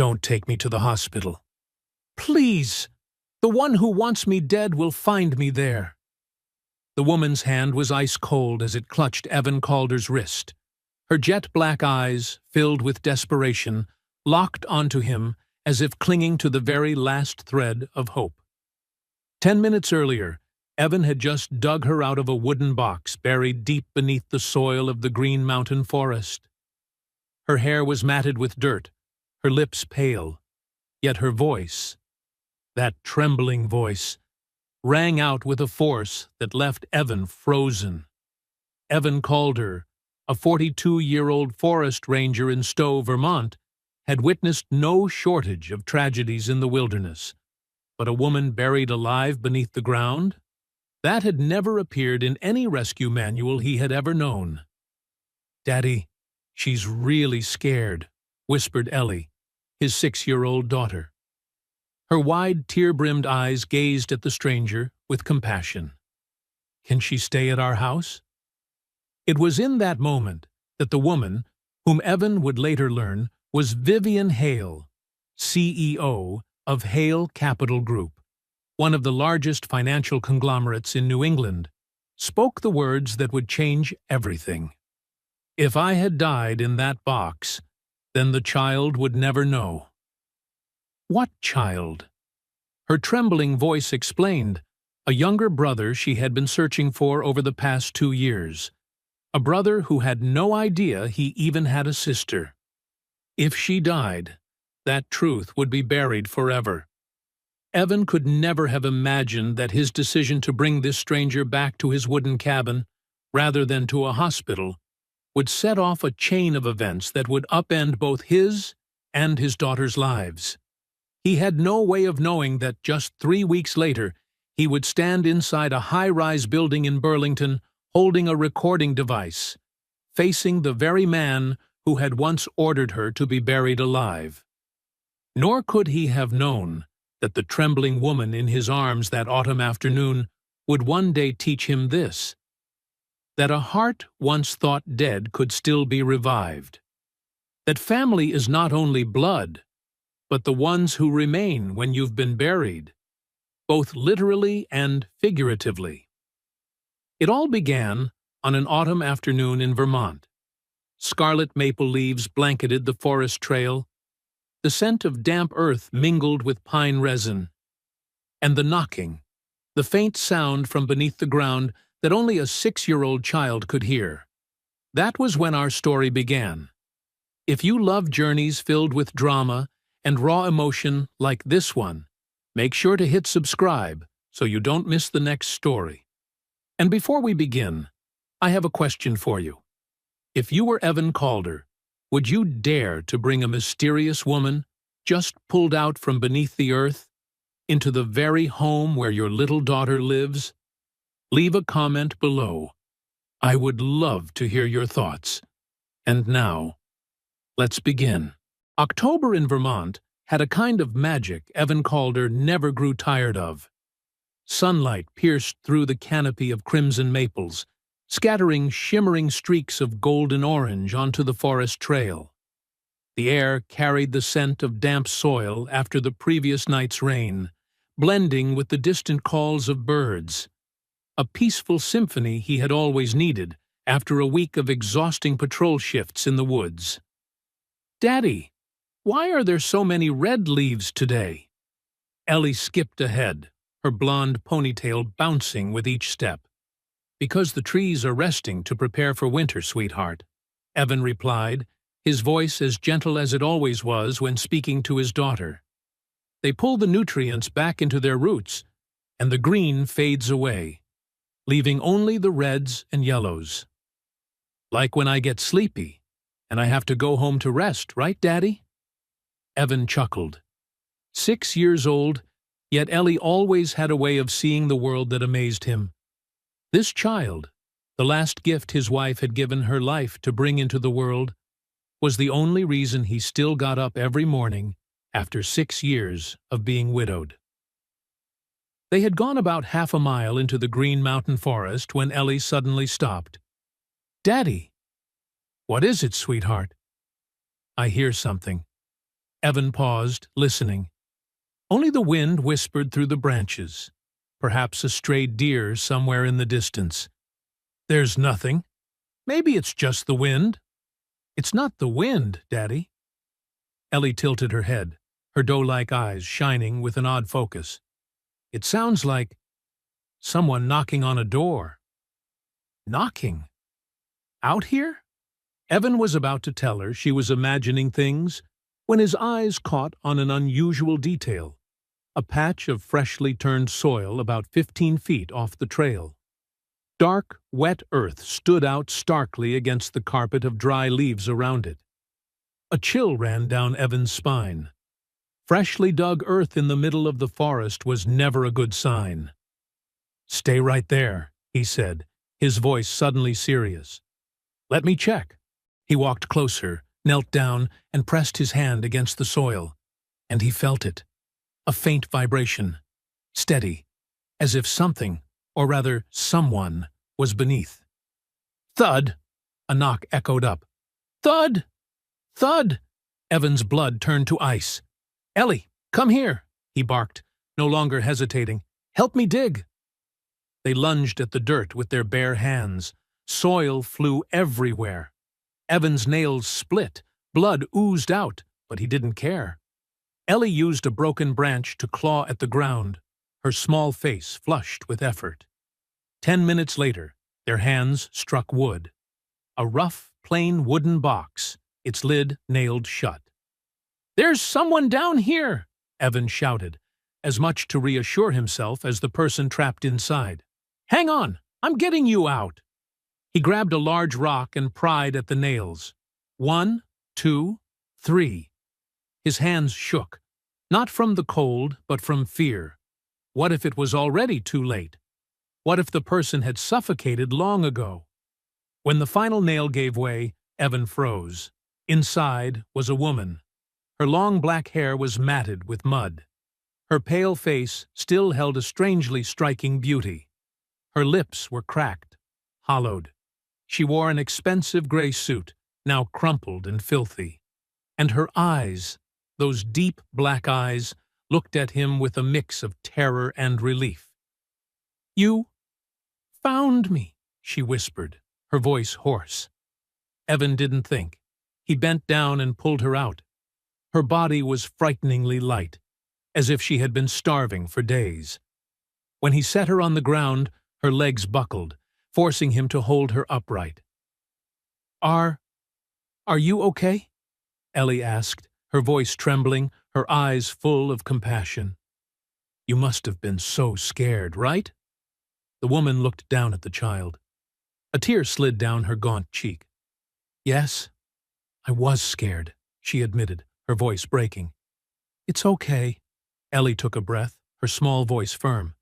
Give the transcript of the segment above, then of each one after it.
Don't take me to the hospital. Please! The one who wants me dead will find me there. The woman's hand was ice-cold as it clutched Evan Calder's wrist. Her jet-black eyes, filled with desperation, locked onto him as if clinging to the very last thread of hope. 10 minutes earlier, Evan had just dug her out of a wooden box buried deep beneath the soil of the Green Mountain Forest. Her hair was matted with dirt, her lips pale, yet her voice, that trembling voice, rang out with a force that left Evan frozen. Evan Calder, a 42-year-old forest ranger in Stowe, Vermont, had witnessed no shortage of tragedies in the wilderness, but a woman buried alive beneath the ground? That had never appeared in any rescue manual he had ever known. "Daddy, she's really scared," whispered Ellie, his 6-year-old daughter. Her wide, tear-brimmed eyes gazed at the stranger with compassion. "Can she stay at our house?" It was in that moment that the woman, whom Evan would later learn was Vivian Hale, CEO of Hale Capital Group, one of the largest financial conglomerates in New England, spoke the words that would change everything. "If I had died in that box, then the child would never know." What child? Her trembling voice explained, a younger brother she had been searching for over the past 2 years. A brother who had no idea he even had a sister. If she died, that truth would be buried forever. Evan could never have imagined that his decision to bring this stranger back to his wooden cabin, rather than to a hospital, would set off a chain of events that would upend both his and his daughter's lives. He had no way of knowing that just 3 weeks later he would stand inside a high-rise building in Burlington holding a recording device, facing the very man who had once ordered her to be buried alive. Nor could he have known that the trembling woman in his arms that autumn afternoon would one day teach him this: that a heart once thought dead could still be revived. That family is not only blood, but the ones who remain when you've been buried, both literally and figuratively. It all began on an autumn afternoon in Vermont. Scarlet maple leaves blanketed the forest trail, the scent of damp earth mingled with pine resin, and the knocking, the faint sound from beneath the ground that only a 6-year-old child could hear. That was when our story began. If you love journeys filled with drama and raw emotion like this one, make sure to hit subscribe so you don't miss the next story. And before we begin, I have a question for you. If you were Evan Calder, would you dare to bring a mysterious woman, just pulled out from beneath the earth, into the very home where your little daughter lives? Leave a comment below. I would love to hear your thoughts. And now, let's begin. October in Vermont had a kind of magic Evan Calder never grew tired of. Sunlight pierced through the canopy of crimson maples, scattering shimmering streaks of golden orange onto the forest trail. The air carried the scent of damp soil after the previous night's rain, blending with the distant calls of birds. A peaceful symphony he had always needed after a week of exhausting patrol shifts in the woods. "Daddy, why are there so many red leaves today?" Ellie skipped ahead, her blonde ponytail bouncing with each step. "Because the trees are resting to prepare for winter, sweetheart," Evan replied, his voice as gentle as it always was when speaking to his daughter. "They pull the nutrients back into their roots, and the green fades away, leaving only the reds and yellows. Like when I get sleepy, and I have to go home to rest, right, Daddy?" Evan chuckled. 6 years old, yet Ellie always had a way of seeing the world that amazed him. This child, the last gift his wife had given her life to bring into the world, was the only reason he still got up every morning after 6 years of being widowed. They had gone about half a mile into the Green Mountain Forest when Ellie suddenly stopped. "Daddy!" "What is it, sweetheart?" "I hear something." Evan paused, listening. Only the wind whispered through the branches, perhaps a strayed deer somewhere in the distance. There's nothing. Maybe it's just the wind. It's not the wind, Daddy. Ellie tilted her head, her doe-like eyes shining with an odd focus. It sounds like someone knocking on a door. Knocking? Out here? Evan was about to tell her she was imagining things when his eyes caught on an unusual detail, a patch of freshly turned soil about 15 feet off the trail. Dark, wet earth stood out starkly against the carpet of dry leaves around it. A chill ran down Evan's spine. Freshly dug earth in the middle of the forest was never a good sign. "Stay right there," he said, his voice suddenly serious. "Let me check." He walked closer, knelt down, and pressed his hand against the soil. And he felt it. A faint vibration. Steady, as if something, or rather someone, was beneath. Thud! A knock echoed up. Thud! Thud! Evan's blood turned to ice. "Ellie, come here," he barked, no longer hesitating. "Help me dig." They lunged at the dirt with their bare hands. Soil flew everywhere. Evan's nails split, blood oozed out, but he didn't care. Ellie used a broken branch to claw at the ground, her small face flushed with effort. 10 minutes later, their hands struck wood. A rough, plain wooden box, its lid nailed shut. "There's someone down here!" Evan shouted, as much to reassure himself as the person trapped inside. "Hang on, I'm getting you out." He grabbed a large rock and pried at the nails. 1, 2, 3. His hands shook, not from the cold, but from fear. What if it was already too late? What if the person had suffocated long ago? When the final nail gave way, Evan froze. Inside was a woman. Her long black hair was matted with mud. Her pale face still held a strangely striking beauty. Her lips were cracked, hollowed. She wore an expensive gray suit, now crumpled and filthy. And her eyes, those deep black eyes, looked at him with a mix of terror and relief. "You found me," she whispered, her voice hoarse. Evan didn't think. He bent down and pulled her out. Her body was frighteningly light, as if she had been starving for days. When he set her on the ground, her legs buckled, forcing him to hold her upright. Are you okay?" Ellie asked, her voice trembling, her eyes full of compassion. "You must have been so scared, right?" The woman looked down at the child. A tear slid down her gaunt cheek. "Yes, I was scared," she admitted, her voice breaking. "It's okay." Ellie took a breath, her small voice firm.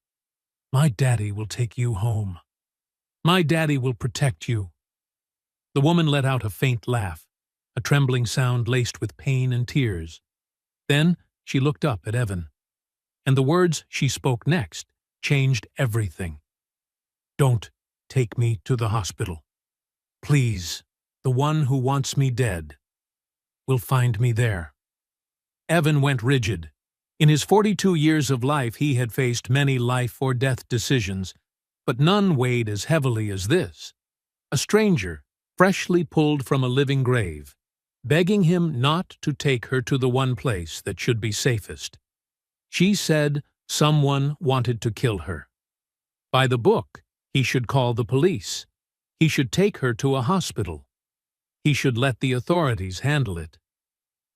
"My daddy will take you home. My daddy will protect you." The woman let out a faint laugh, a trembling sound laced with pain and tears. Then she looked up at Evan, and the words she spoke next changed everything. "Don't take me to the hospital. Please, the one who wants me dead will find me there." Evan went rigid. In his 42 years of life he had faced many life-or-death decisions, but none weighed as heavily as this. A stranger, freshly pulled from a living grave, begging him not to take her to the one place that should be safest. She said someone wanted to kill her. By the book, he should call the police. He should take her to a hospital. He should let the authorities handle it.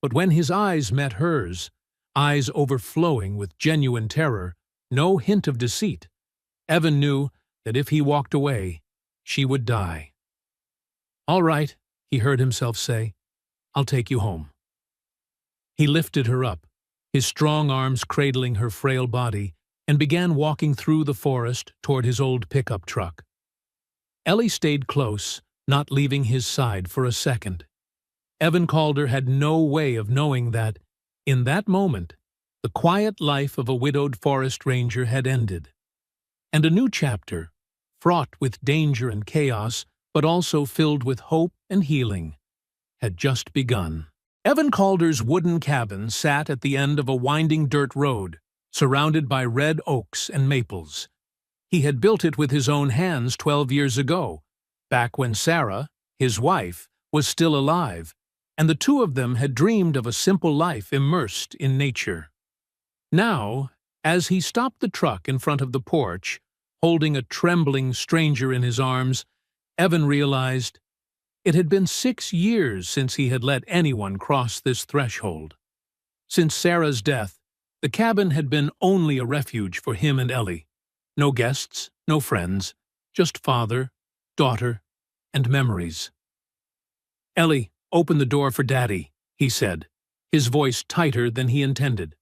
But when his eyes met hers, eyes overflowing with genuine terror, no hint of deceit, Evan knew that if he walked away, she would die. "All right," he heard himself say, "I'll take you home." He lifted her up, his strong arms cradling her frail body, and began walking through the forest toward his old pickup truck. Ellie stayed close, not leaving his side for a second. Evan Calder had no way of knowing that, in that moment, the quiet life of a widowed forest ranger had ended, and a new chapter, fraught with danger and chaos, but also filled with hope and healing, had just begun. Evan Calder's wooden cabin sat at the end of a winding dirt road, surrounded by red oaks and maples. He had built it with his own hands 12 years ago, back when Sarah, his wife, was still alive, and the two of them had dreamed of a simple life immersed in nature. Now, as he stopped the truck in front of the porch, holding a trembling stranger in his arms, Evan realized it had been 6 years since he had let anyone cross this threshold. Since Sarah's death, the cabin had been only a refuge for him and Ellie. No guests, no friends, just father, daughter, and memories. "Ellie, open the door for Daddy," he said, his voice tighter than he intended.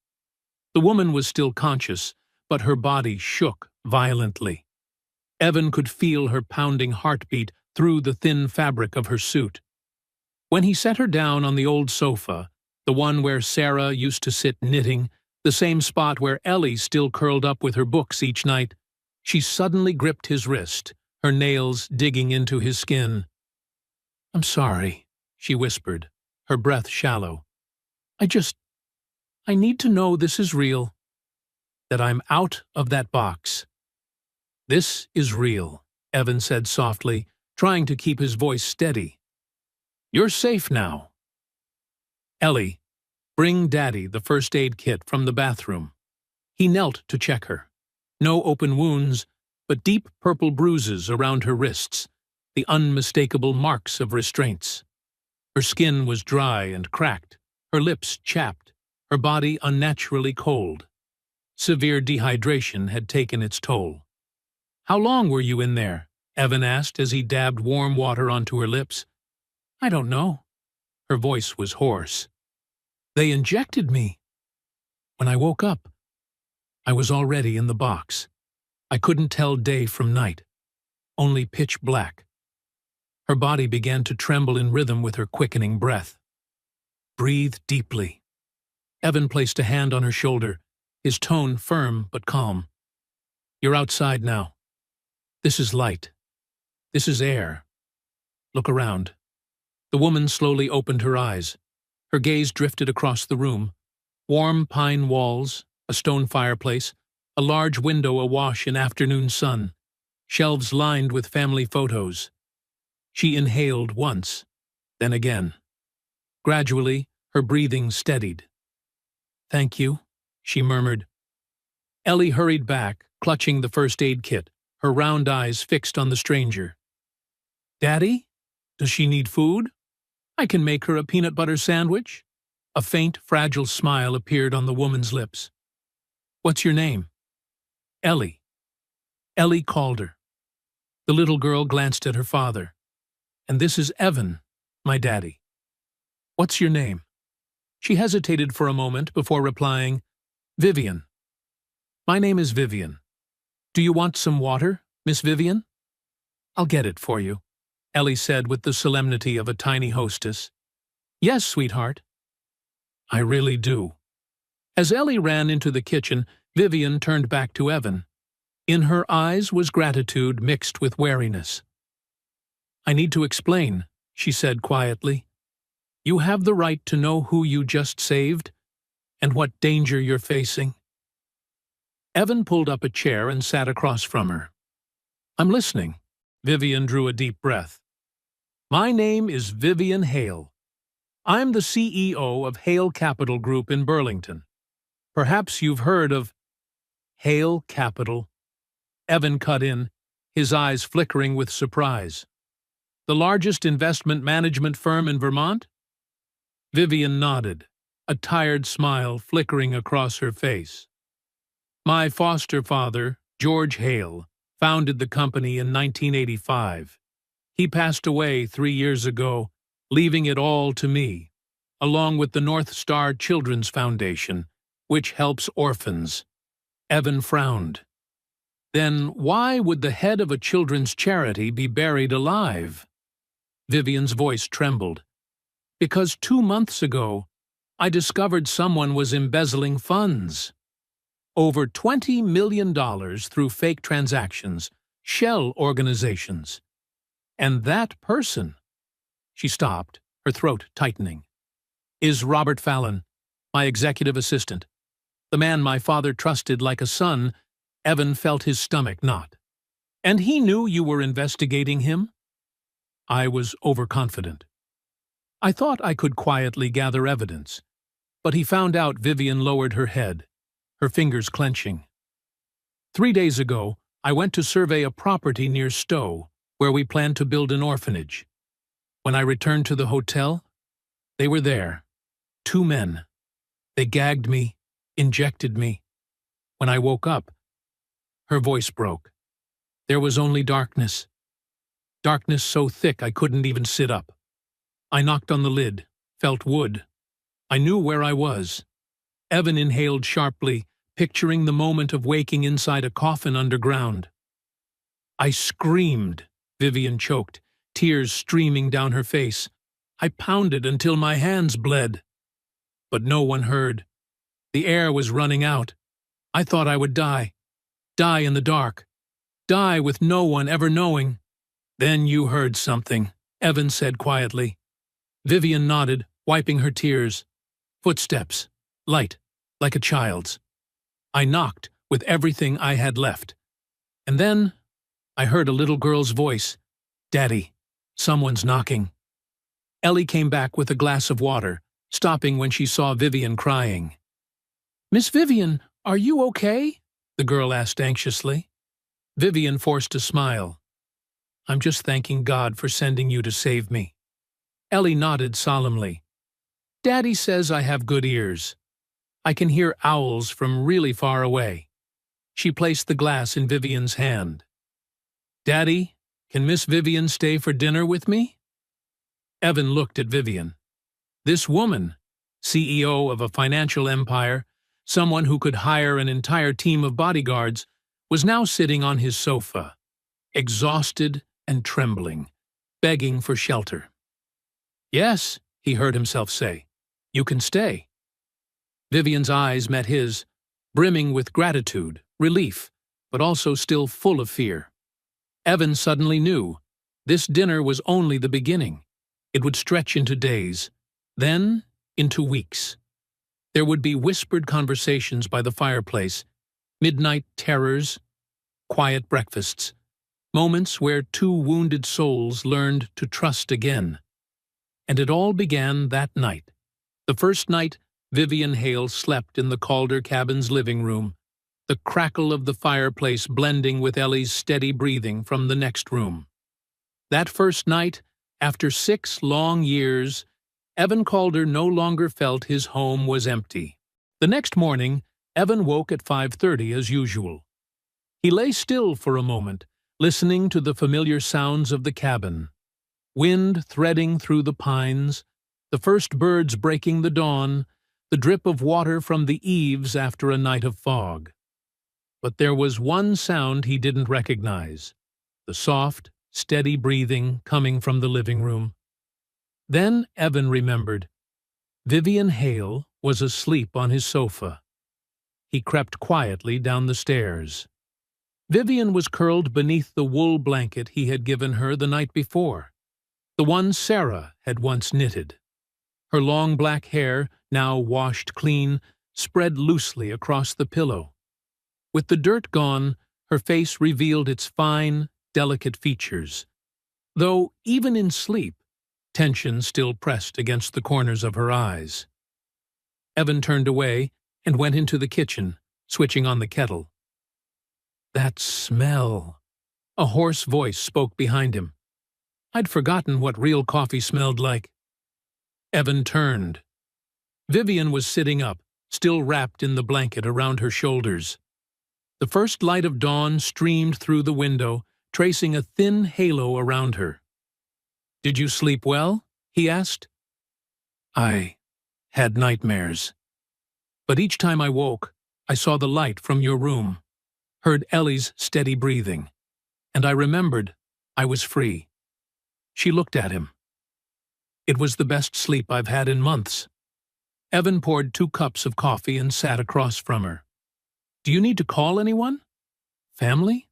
The woman was still conscious, but her body shook violently. Evan could feel her pounding heartbeat through the thin fabric of her suit. When he set her down on the old sofa, the one where Sarah used to sit knitting, the same spot where Ellie still curled up with her books each night, she suddenly gripped his wrist, her nails digging into his skin. "I'm sorry," she whispered, her breath shallow. I need to know this is real. That I'm out of that box." "This is real," Evan said softly, trying to keep his voice steady. "You're safe now. Ellie, bring Daddy the first aid kit from the bathroom." He knelt to check her. No open wounds, but deep purple bruises around her wrists, the unmistakable marks of restraints. Her skin was dry and cracked, her lips chapped, her body unnaturally cold. Severe dehydration had taken its toll. "How long were you in there?" Evan asked as he dabbed warm water onto her lips. "I don't know." Her voice was hoarse. "They injected me. When I woke up, I was already in the box. I couldn't tell day from night, only pitch black." Her body began to tremble in rhythm with her quickening breath. "Breathe deeply." Evan placed a hand on her shoulder, his tone firm but calm. "You're outside now. This is light. This is air. Look around." The woman slowly opened her eyes. Her gaze drifted across the room. Warm pine walls, a stone fireplace, a large window awash in afternoon sun, shelves lined with family photos. She inhaled once, then again. Gradually, her breathing steadied. "Thank you," she murmured. Ellie hurried back, clutching the first aid kit, her round eyes fixed on the stranger. "Daddy? Does she need food? I can make her a peanut butter sandwich." A faint, fragile smile appeared on the woman's lips. "What's your name?" "Ellie." Ellie Calder. The little girl glanced at her father. "And this is Evan, my daddy." "What's your name?" She hesitated for a moment before replying, "Vivian." "My name is Vivian. Do you want some water, Miss Vivian?" "I'll get it for you," Ellie said with the solemnity of a tiny hostess. "Yes, sweetheart." "I really do." As Ellie ran into the kitchen, Vivian turned back to Evan. In her eyes was gratitude mixed with wariness. "I need to explain," she said quietly. "You have the right to know who you just saved and what danger you're facing." Evan pulled up a chair and sat across from her. "I'm listening." Vivian drew a deep breath. "My name is Vivian Hale. I'm the CEO of Hale Capital Group in Burlington. Perhaps you've heard of Hale Capital." Evan cut in, his eyes flickering with surprise. "The largest investment management firm in Vermont?" Vivian nodded, a tired smile flickering across her face. "My foster father, George Hale, founded the company in 1985. He passed away 3 years ago, leaving it all to me, along with the North Star Children's Foundation, which helps orphans." Evan frowned. "Then why would the head of a children's charity be buried alive?" Vivian's voice trembled. "Because 2 months ago, I discovered someone was embezzling funds. Over $20 million through fake transactions, shell organizations. And that person—" She stopped, her throat tightening. is Robert Fallon, my executive assistant. The man my father trusted like a son. Evan felt his stomach knot. And he knew you were investigating him? I was overconfident. I thought I could quietly gather evidence, but he found out. Vivian lowered her head, her fingers clenching. 3 days ago, I went to survey a property near Stowe, where we planned to build an orphanage. When I returned to the hotel, they were there. 2 men. They gagged me, injected me. When I woke up, her voice broke. There was only darkness. Darkness so thick I couldn't even sit up. I knocked on the lid, felt wood. I knew where I was. Evan inhaled sharply, picturing the moment of waking inside a coffin underground. I screamed, Vivian choked, tears streaming down her face. I pounded until my hands bled. But no one heard. The air was running out. I thought I would die. Die in the dark. Die with no one ever knowing. Then you heard something, Evan said quietly. Vivian nodded, wiping her tears. Footsteps. Light, like a child's. I knocked with everything I had left. And then I heard a little girl's voice. Daddy, someone's knocking. Ellie came back with a glass of water, stopping when she saw Vivian crying. Miss Vivian, are you okay? The girl asked anxiously. Vivian forced a smile. I'm just thanking God for sending you to save me. Ellie nodded solemnly. Daddy says I have good ears. I can hear owls from really far away. She placed the glass in Vivian's hand. Daddy, can Miss Vivian stay for dinner with me? Evan looked at Vivian. This woman, CEO of a financial empire, someone who could hire an entire team of bodyguards, was now sitting on his sofa, exhausted and trembling, begging for shelter. Yes, he heard himself say, you can stay. Vivian's eyes met his, brimming with gratitude, relief, but also still full of fear. Evan suddenly knew this dinner was only the beginning. It would stretch into days, then into weeks. There would be whispered conversations by the fireplace, midnight terrors, quiet breakfasts, moments where 2 wounded souls learned to trust again. And it all began that night. The first night Vivian Hale slept in the Calder cabin's living room, the crackle of the fireplace blending with Ellie's steady breathing from the next room. That first night, after 6 long years, Evan Calder no longer felt his home was empty. The next morning, Evan woke at 5:30 as usual. He lay still for a moment, listening to the familiar sounds of the cabin. Wind threading through the pines, the first birds breaking the dawn, the drip of water from the eaves after a night of fog. But there was one sound he didn't recognize, the soft, steady breathing coming from the living room. Then Evan remembered. Vivian Hale was asleep on his sofa. He crept quietly down the stairs. Vivian was curled beneath the wool blanket he had given her the night before, the one Sarah had once knitted. Her long black hair, now washed clean, spread loosely across the pillow. With the dirt gone, her face revealed its fine, delicate features, though even in sleep, tension still pressed against the corners of her eyes. Evan turned away and went into the kitchen, switching on the kettle. That smell! A hoarse voice spoke behind him. I'd forgotten what real coffee smelled like. Evan turned. Vivian was sitting up, still wrapped in the blanket around her shoulders. The first light of dawn streamed through the window, tracing a thin halo around her. Did you sleep well? He asked. I had nightmares. But each time I woke, I saw the light from your room, heard Ellie's steady breathing, and I remembered I was free. She looked at him. It was the best sleep I've had in months. Evan poured 2 cups of coffee and sat across from her. Do you need to call anyone? Family?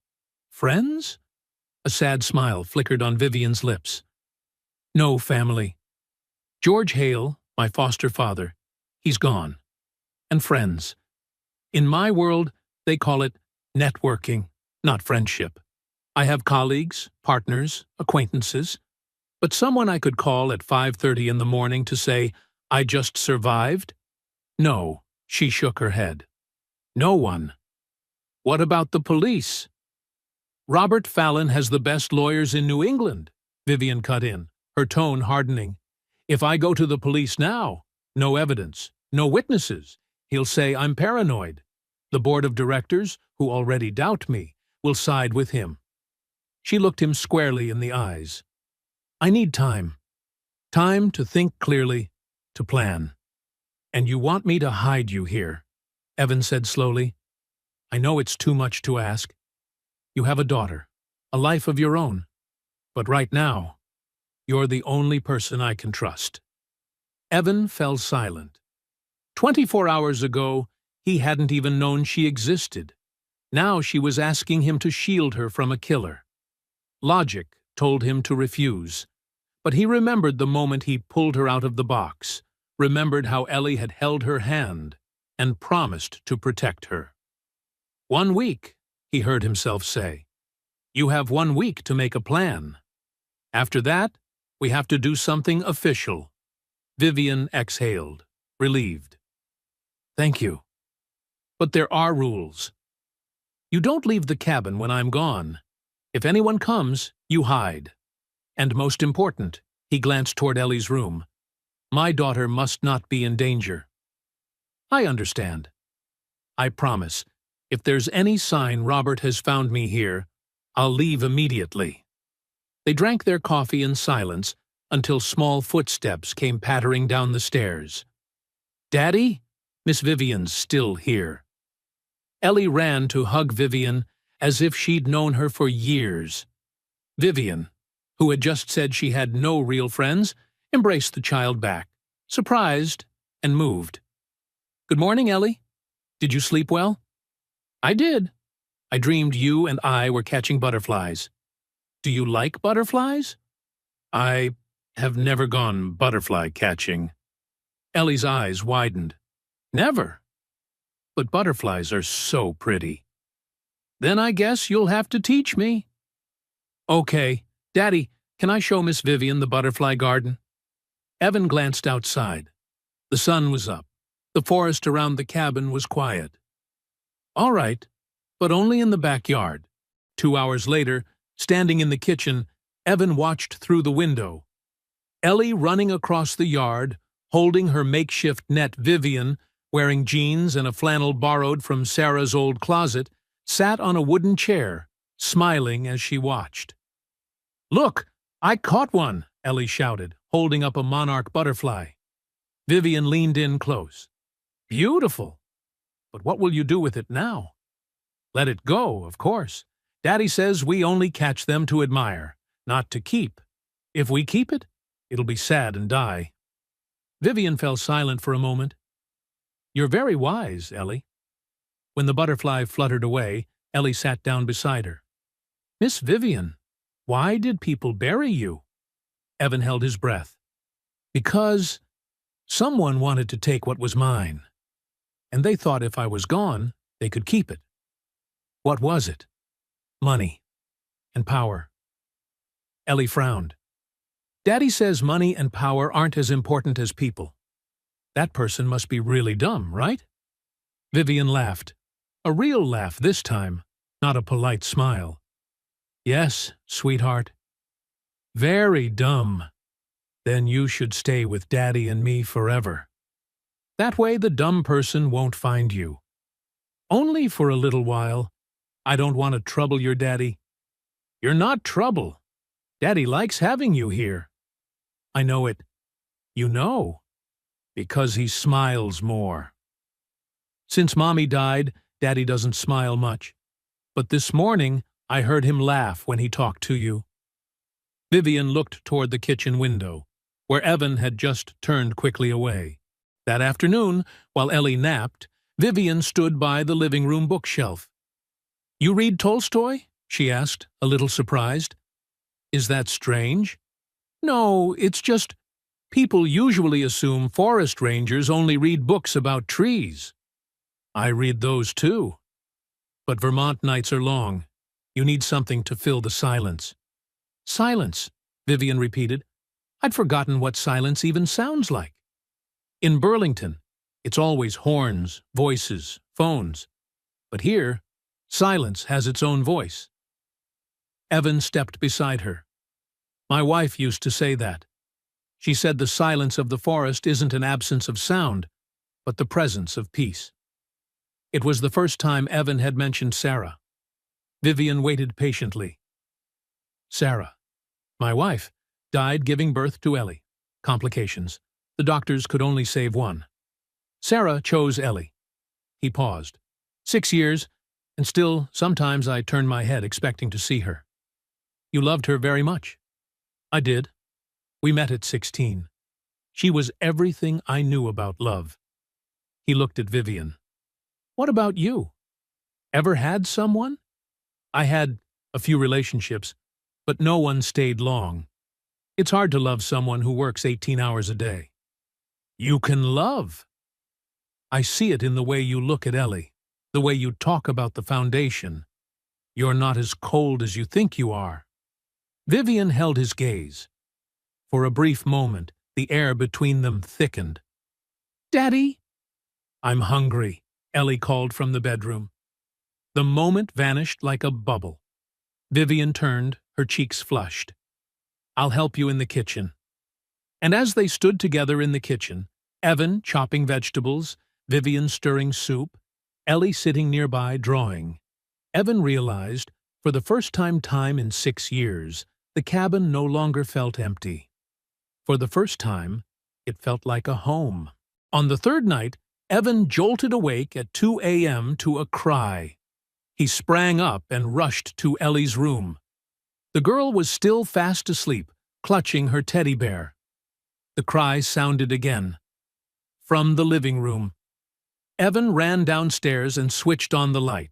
Friends? A sad smile flickered on Vivian's lips. No family. George Hale, My foster father. He's gone. And friends. In my world, they call it networking, not friendship. I have colleagues, partners, acquaintances, but someone I could call at 5:30 in the morning to say, I just survived? No, she shook her head. No one. What about the police? Robert Fallon has the best lawyers in New England, Vivian cut in, her tone hardening. If I go to the police now, no evidence, no witnesses. He'll say I'm paranoid. The board of directors, who already doubt me, will side with him. She looked him squarely in the eyes. I need time. Time to think clearly, to plan. And you want me to hide you here, Evan said slowly. I know it's too much to ask. You have a daughter, a life of your own. But right now, you're the only person I can trust. Evan fell silent. 24 hours ago, he hadn't even known she existed. Now she was asking him to shield her from a killer. Logic told him to refuse. But he remembered the moment he pulled her out of the box, remembered how Ellie had held her hand and promised to protect her. 1 week, he heard himself say. You have 1 week to make a plan. After that, we have to do something official. Vivian exhaled, relieved. Thank you. But there are rules. You don't leave the cabin when I'm gone. If anyone comes, you hide. And most important, he glanced toward Ellie's room. My daughter must not be in danger. I understand. I promise, if there's any sign Robert has found me here, I'll leave immediately. They drank their coffee in silence until small footsteps came pattering down the stairs. Daddy? Miss Vivian's still here. Ellie ran to hug Vivian as if she'd known her for years. Vivian, who had just said she had no real friends, embraced the child back, surprised and moved. Good morning, Ellie. Did you sleep well? I did. I dreamed you and I were catching butterflies. Do you like butterflies? I have never gone butterfly catching. Ellie's eyes widened. Never. But butterflies are so pretty. Then I guess you'll have to teach me. Okay. Daddy, can I show Miss Vivian the butterfly garden? Evan glanced outside. The sun was up. The forest around the cabin was quiet. All right, but only in the backyard. 2 hours later, standing in the kitchen, Evan watched through the window. Ellie running across the yard, holding her makeshift net. Vivian, wearing jeans and a flannel borrowed from Sarah's old closet, sat on a wooden chair, smiling as she watched. Look, I caught one, Ellie shouted, holding up a monarch butterfly. Vivian leaned in close. Beautiful. But what will you do with it now? Let it go, of course. Daddy says we only catch them to admire, not to keep. If we keep it, it'll be sad and die. Vivian fell silent for a moment. You're very wise, Ellie. When the butterfly fluttered away, Ellie sat down beside her. Miss Vivian, why did people bury you? Evan held his breath. Because someone wanted to take what was mine. And they thought if I was gone, they could keep it. What was it? Money. And power. Ellie frowned. Daddy says money and power aren't as important as people. That person must be really dumb, right? Vivian laughed. A real laugh this time, not a polite smile. Yes, sweetheart. Very dumb. Then you should stay with Daddy and me forever. That way the dumb person won't find you. Only for a little while. I don't want to trouble your daddy. You're not trouble. Daddy likes having you here. I know it. You know. Because he smiles more. Since Mommy died, Daddy doesn't smile much. But this morning, I heard him laugh when he talked to you. Vivian looked toward the kitchen window, where Evan had just turned quickly away. That afternoon, while Ellie napped, Vivian stood by the living room bookshelf. You read Tolstoy? She asked, a little surprised. Is that strange? No, it's just... People usually assume forest rangers only read books about trees. I read those too. But Vermont nights are long. You need something to fill the silence. Silence, Vivian repeated. I'd forgotten what silence even sounds like. In Burlington, it's always horns, voices, phones. But here, silence has its own voice. Evan stepped beside her. My wife used to say that. She said the silence of the forest isn't an absence of sound, but the presence of peace. It was the first time Evan had mentioned Sarah. Vivian waited patiently. Sarah, my wife, died giving birth to Ellie. Complications. The doctors could only save one. Sarah chose Ellie. He paused. 6 years, and still, sometimes I turn my head expecting to see her. You loved her very much. I did. We met at 16. She was everything I knew about love. He looked at Vivian. What about you? Ever had someone? I had a few relationships, but no one stayed long. It's hard to love someone who works 18 hours a day. You can love. I see it in the way you look at Ellie, the way you talk about the foundation. You're not as cold as you think you are. Vivian held his gaze. For a brief moment, the air between them thickened. Daddy? I'm hungry, Ellie called from the bedroom. The moment vanished like a bubble. Vivian turned, her cheeks flushed. I'll help you in the kitchen. And as they stood together in the kitchen, Evan chopping vegetables, Vivian stirring soup, Ellie sitting nearby drawing, Evan realized, for the first time in 6 years, the cabin no longer felt empty. For the first time, it felt like a home. On the third night, Evan jolted awake at 2 a.m. to a cry. He sprang up and rushed to Ellie's room. The girl was still fast asleep, clutching her teddy bear. The cry sounded again. From the living room. Evan ran downstairs and switched on the light.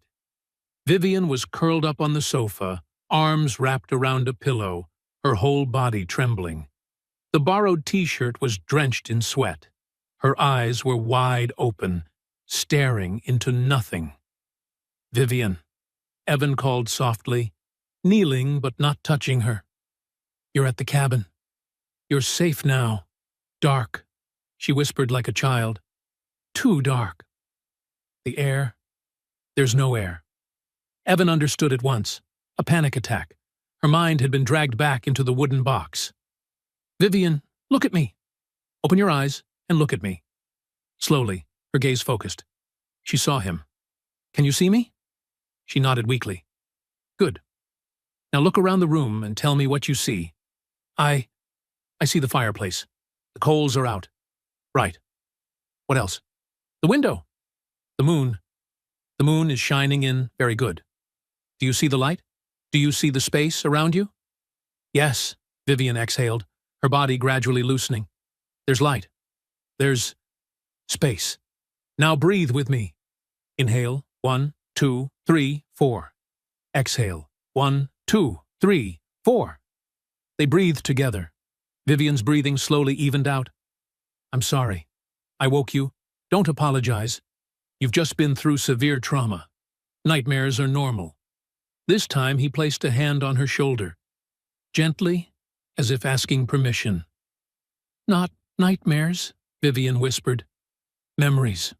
Vivian was curled up on the sofa, arms wrapped around a pillow, her whole body trembling. The borrowed t-shirt was drenched in sweat. Her eyes were wide open, staring into nothing. Vivian, Evan called softly, kneeling but not touching her. You're at the cabin. You're safe now. Dark, she whispered like a child. Too dark. The air? There's no air. Evan understood at once. A panic attack. Her mind had been dragged back into the wooden box. Vivian, look at me. Open your eyes and look at me. Slowly, her gaze focused. She saw him. Can you see me? She nodded weakly. Good. Now look around the room and tell me what you see. I see the fireplace. The coals are out. Right. What else? The window. The moon. The moon is shining in. Very good. Do you see the light? Do you see the space around you? Yes, Vivian exhaled, her body gradually loosening. There's light. There's space. Now breathe with me. Inhale, 1, 2, 3, 4. Exhale, 1, 2, 3, 4. They breathed together. Vivian's breathing slowly evened out. I'm sorry. I woke you. Don't apologize. You've just been through severe trauma. Nightmares are normal. This time he placed a hand on her shoulder, gently, as if asking permission. Not nightmares, Vivian whispered. Memories.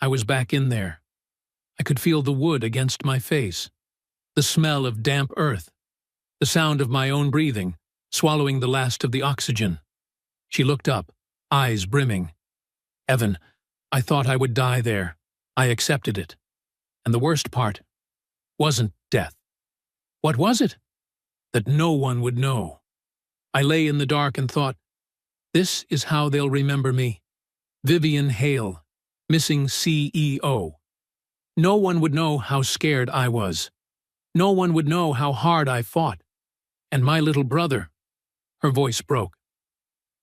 I was back in there. I could feel the wood against my face, the smell of damp earth, the sound of my own breathing, swallowing the last of the oxygen. She looked up, eyes brimming. Evan, I thought I would die there. I accepted it. And the worst part wasn't death. What was it? That no one would know. I lay in the dark and thought, this is how they'll remember me. Vivian Hale, missing CEO. No one would know how scared I was. No one would know how hard I fought. And my little brother, her voice broke.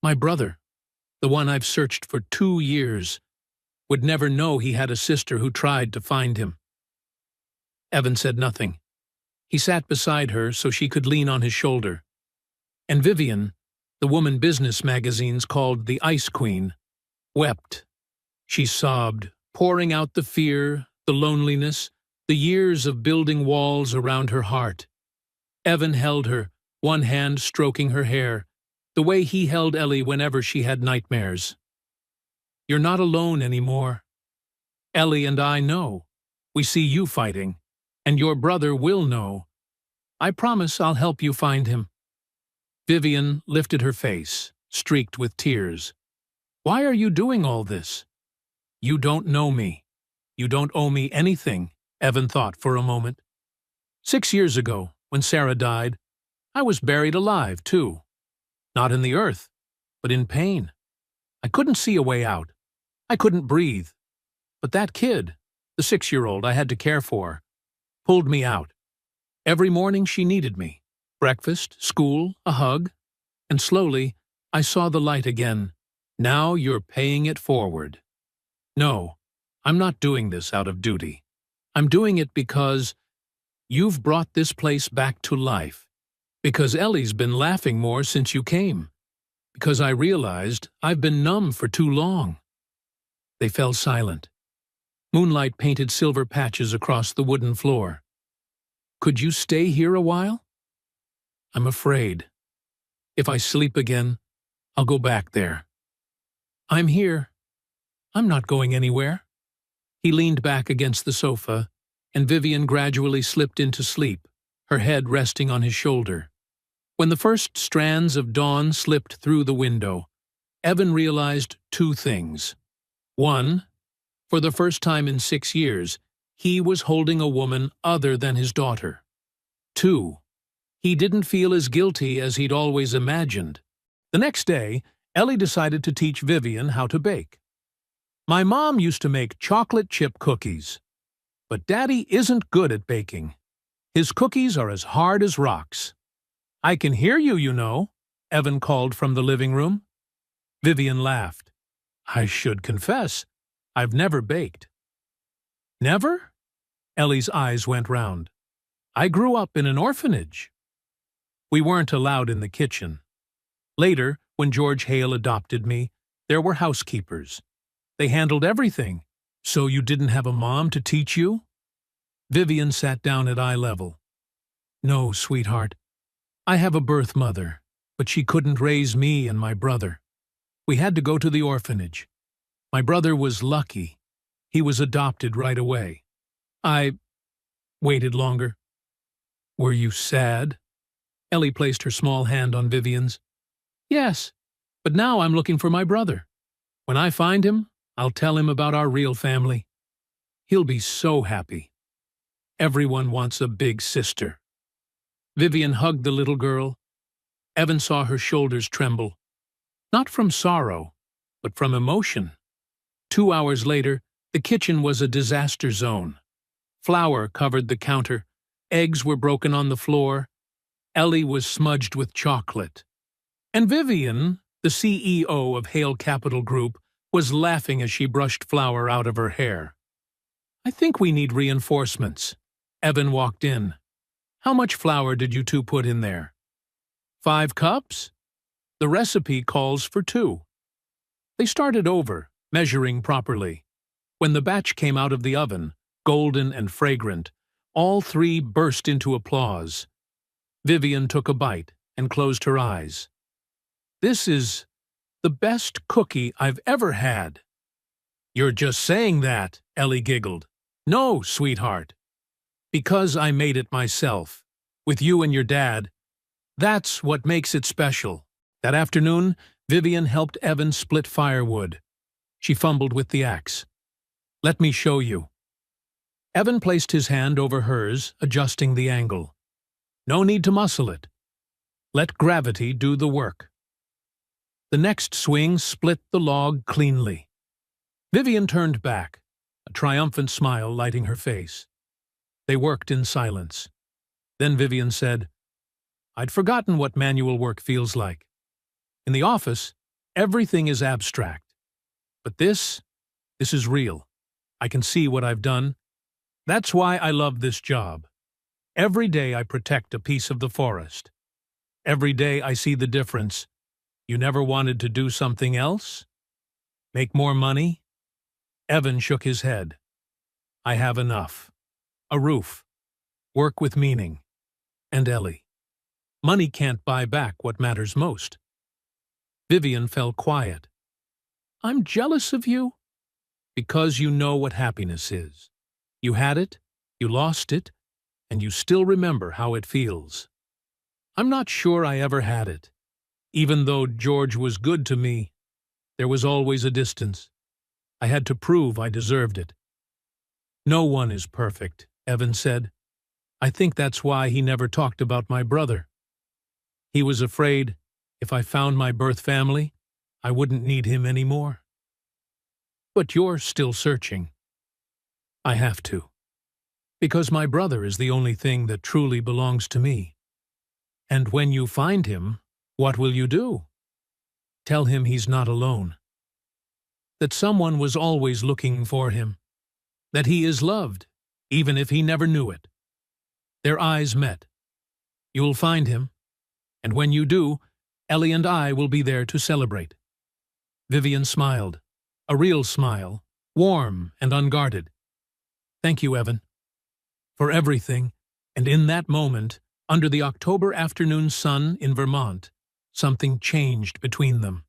My brother, the one I've searched for 2 years, would never know he had a sister who tried to find him. Evan said nothing. He sat beside her so she could lean on his shoulder. And Vivian, The woman business magazines called the Ice Queen, wept. She sobbed, pouring out the fear, the loneliness, the years of building walls around her heart. Evan held her, one hand stroking her hair, the way he held Ellie whenever she had nightmares. "You're not alone anymore. Ellie and I know. We see you fighting, and your brother will know. I promise I'll help you find him." Vivian lifted her face, streaked with tears. "Why are you doing all this?" "You don't know me. You don't owe me anything," Evan thought for a moment. 6 years ago, when Sarah died, I was buried alive, too. Not in the earth, but in pain. I couldn't see a way out. I couldn't breathe. But that kid, the 6-year-old I had to care for, pulled me out. Every morning she needed me. Breakfast, school, a hug. And slowly, I saw the light again. Now you're paying it forward. No, I'm not doing this out of duty. I'm doing it because you've brought this place back to life. Because Ellie's been laughing more since you came. Because I realized I've been numb for too long. They fell silent. Moonlight painted silver patches across the wooden floor. "Could you stay here a while?" "I'm afraid. If I sleep again, I'll go back there." "I'm here. I'm not going anywhere." He leaned back against the sofa, and Vivian gradually slipped into sleep, her head resting on his shoulder. When the first strands of dawn slipped through the window, Evan realized 2 things. 1, for the first time in 6 years, he was holding a woman other than his daughter. 2, he didn't feel as guilty as he'd always imagined. The next day, Ellie decided to teach Vivian how to bake. "My mom used to make chocolate chip cookies, but Daddy isn't good at baking. His cookies are as hard as rocks." "I can hear you, you know," Evan called from the living room. Vivian laughed. "I should confess, I've never baked." "Never?" Ellie's eyes went round. "I grew up in an orphanage." "We weren't allowed in the kitchen. Later, when George Hale adopted me, there were housekeepers. They handled everything. So you didn't have a mom to teach you?" Vivian sat down at eye level. "No, sweetheart. I have a birth mother, but she couldn't raise me and my brother. We had to go to the orphanage. My brother was lucky. He was adopted right away. I waited longer." "Were you sad?" Ellie placed her small hand on Vivian's. "Yes, but now I'm looking for my brother. When I find him, I'll tell him about our real family. He'll be so happy. Everyone wants a big sister." Vivian hugged the little girl. Evan saw her shoulders tremble. Not from sorrow, but from emotion. 2 hours later, the kitchen was a disaster zone. Flour covered the counter. Eggs were broken on the floor. Ellie was smudged with chocolate. And Vivian, the CEO of Hale Capital Group, was laughing as she brushed flour out of her hair. "I think we need reinforcements." Evan walked in. "How much flour did you 2 put in there?" 5 cups? The recipe calls for 2. They started over, measuring properly. When the batch came out of the oven, golden and fragrant, all 3 burst into applause. Vivian took a bite and closed her eyes. "This is the best cookie I've ever had." "You're just saying that," Ellie giggled. "No, sweetheart. Because I made it myself, with you and your dad. That's what makes it special." That afternoon, Vivian helped Evan split firewood. She fumbled with the axe. "Let me show you." Evan placed his hand over hers, adjusting the angle. "No need to muscle it. Let gravity do the work." The next swing split the log cleanly. Vivian turned back, a triumphant smile lighting her face. They worked in silence. Then Vivian said, "I'd forgotten what manual work feels like. In the office, everything is abstract. But this is real. I can see what I've done. That's why I love this job. Every day I protect a piece of the forest. Every day I see the difference. You never wanted to do something else? Make more money? Evan shook his head. I have enough. A roof. Work with meaning. And Ellie. Money can't buy back what matters most. Vivian fell quiet. I'm jealous of you? Because you know what happiness is. You had it, you lost it, and you still remember how it feels. I'm not sure I ever had it. Even though George was good to me, there was always a distance. I had to prove I deserved it. No one is perfect, Evan said. I think that's why he never talked about my brother. He was afraid if I found my birth family, I wouldn't need him anymore. But you're still searching. I have to. Because my brother is the only thing that truly belongs to me. And when you find him, what will you do? Tell him he's not alone. That someone was always looking for him. That he is loved, even if he never knew it. Their eyes met. You'll find him. And when you do, Ellie and I will be there to celebrate. Vivian smiled. A real smile, warm and unguarded. Thank you, Evan. For everything, and in that moment, under the October afternoon sun in Vermont, something changed between them.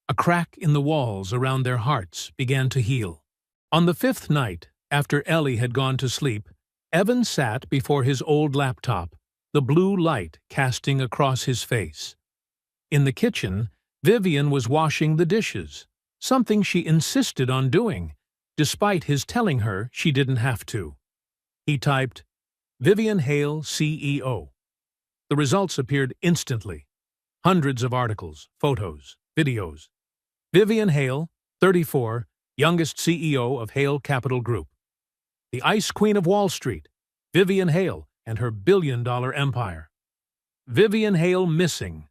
A crack in the walls around their hearts began to heal. On the fifth night, after Ellie had gone to sleep, Evan sat before his old laptop, the blue light casting across his face. In the kitchen, Vivian was washing the dishes, something she insisted on doing, despite his telling her she didn't have to. He typed, Vivian Hale, CEO. The results appeared instantly. Hundreds of articles, photos, videos. Vivian Hale, 34, youngest CEO of Hale Capital Group. The Ice Queen of Wall Street, Vivian Hale and her billion-dollar empire. Vivian Hale missing.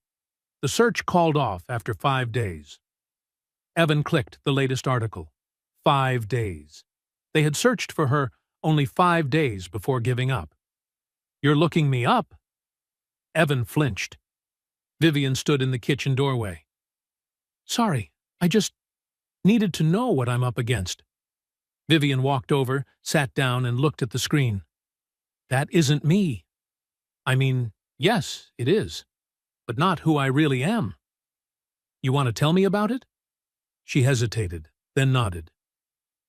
The search called off after 5 days. Evan clicked the latest article. 5 days. They had searched for her only 5 days before giving up. You're looking me up? Evan flinched. Vivian stood in the kitchen doorway. Sorry, I just needed to know what I'm up against. Vivian walked over, sat down, and looked at the screen. That isn't me. I mean, yes, it is, but not who I really am. You want to tell me about it? She hesitated, then nodded.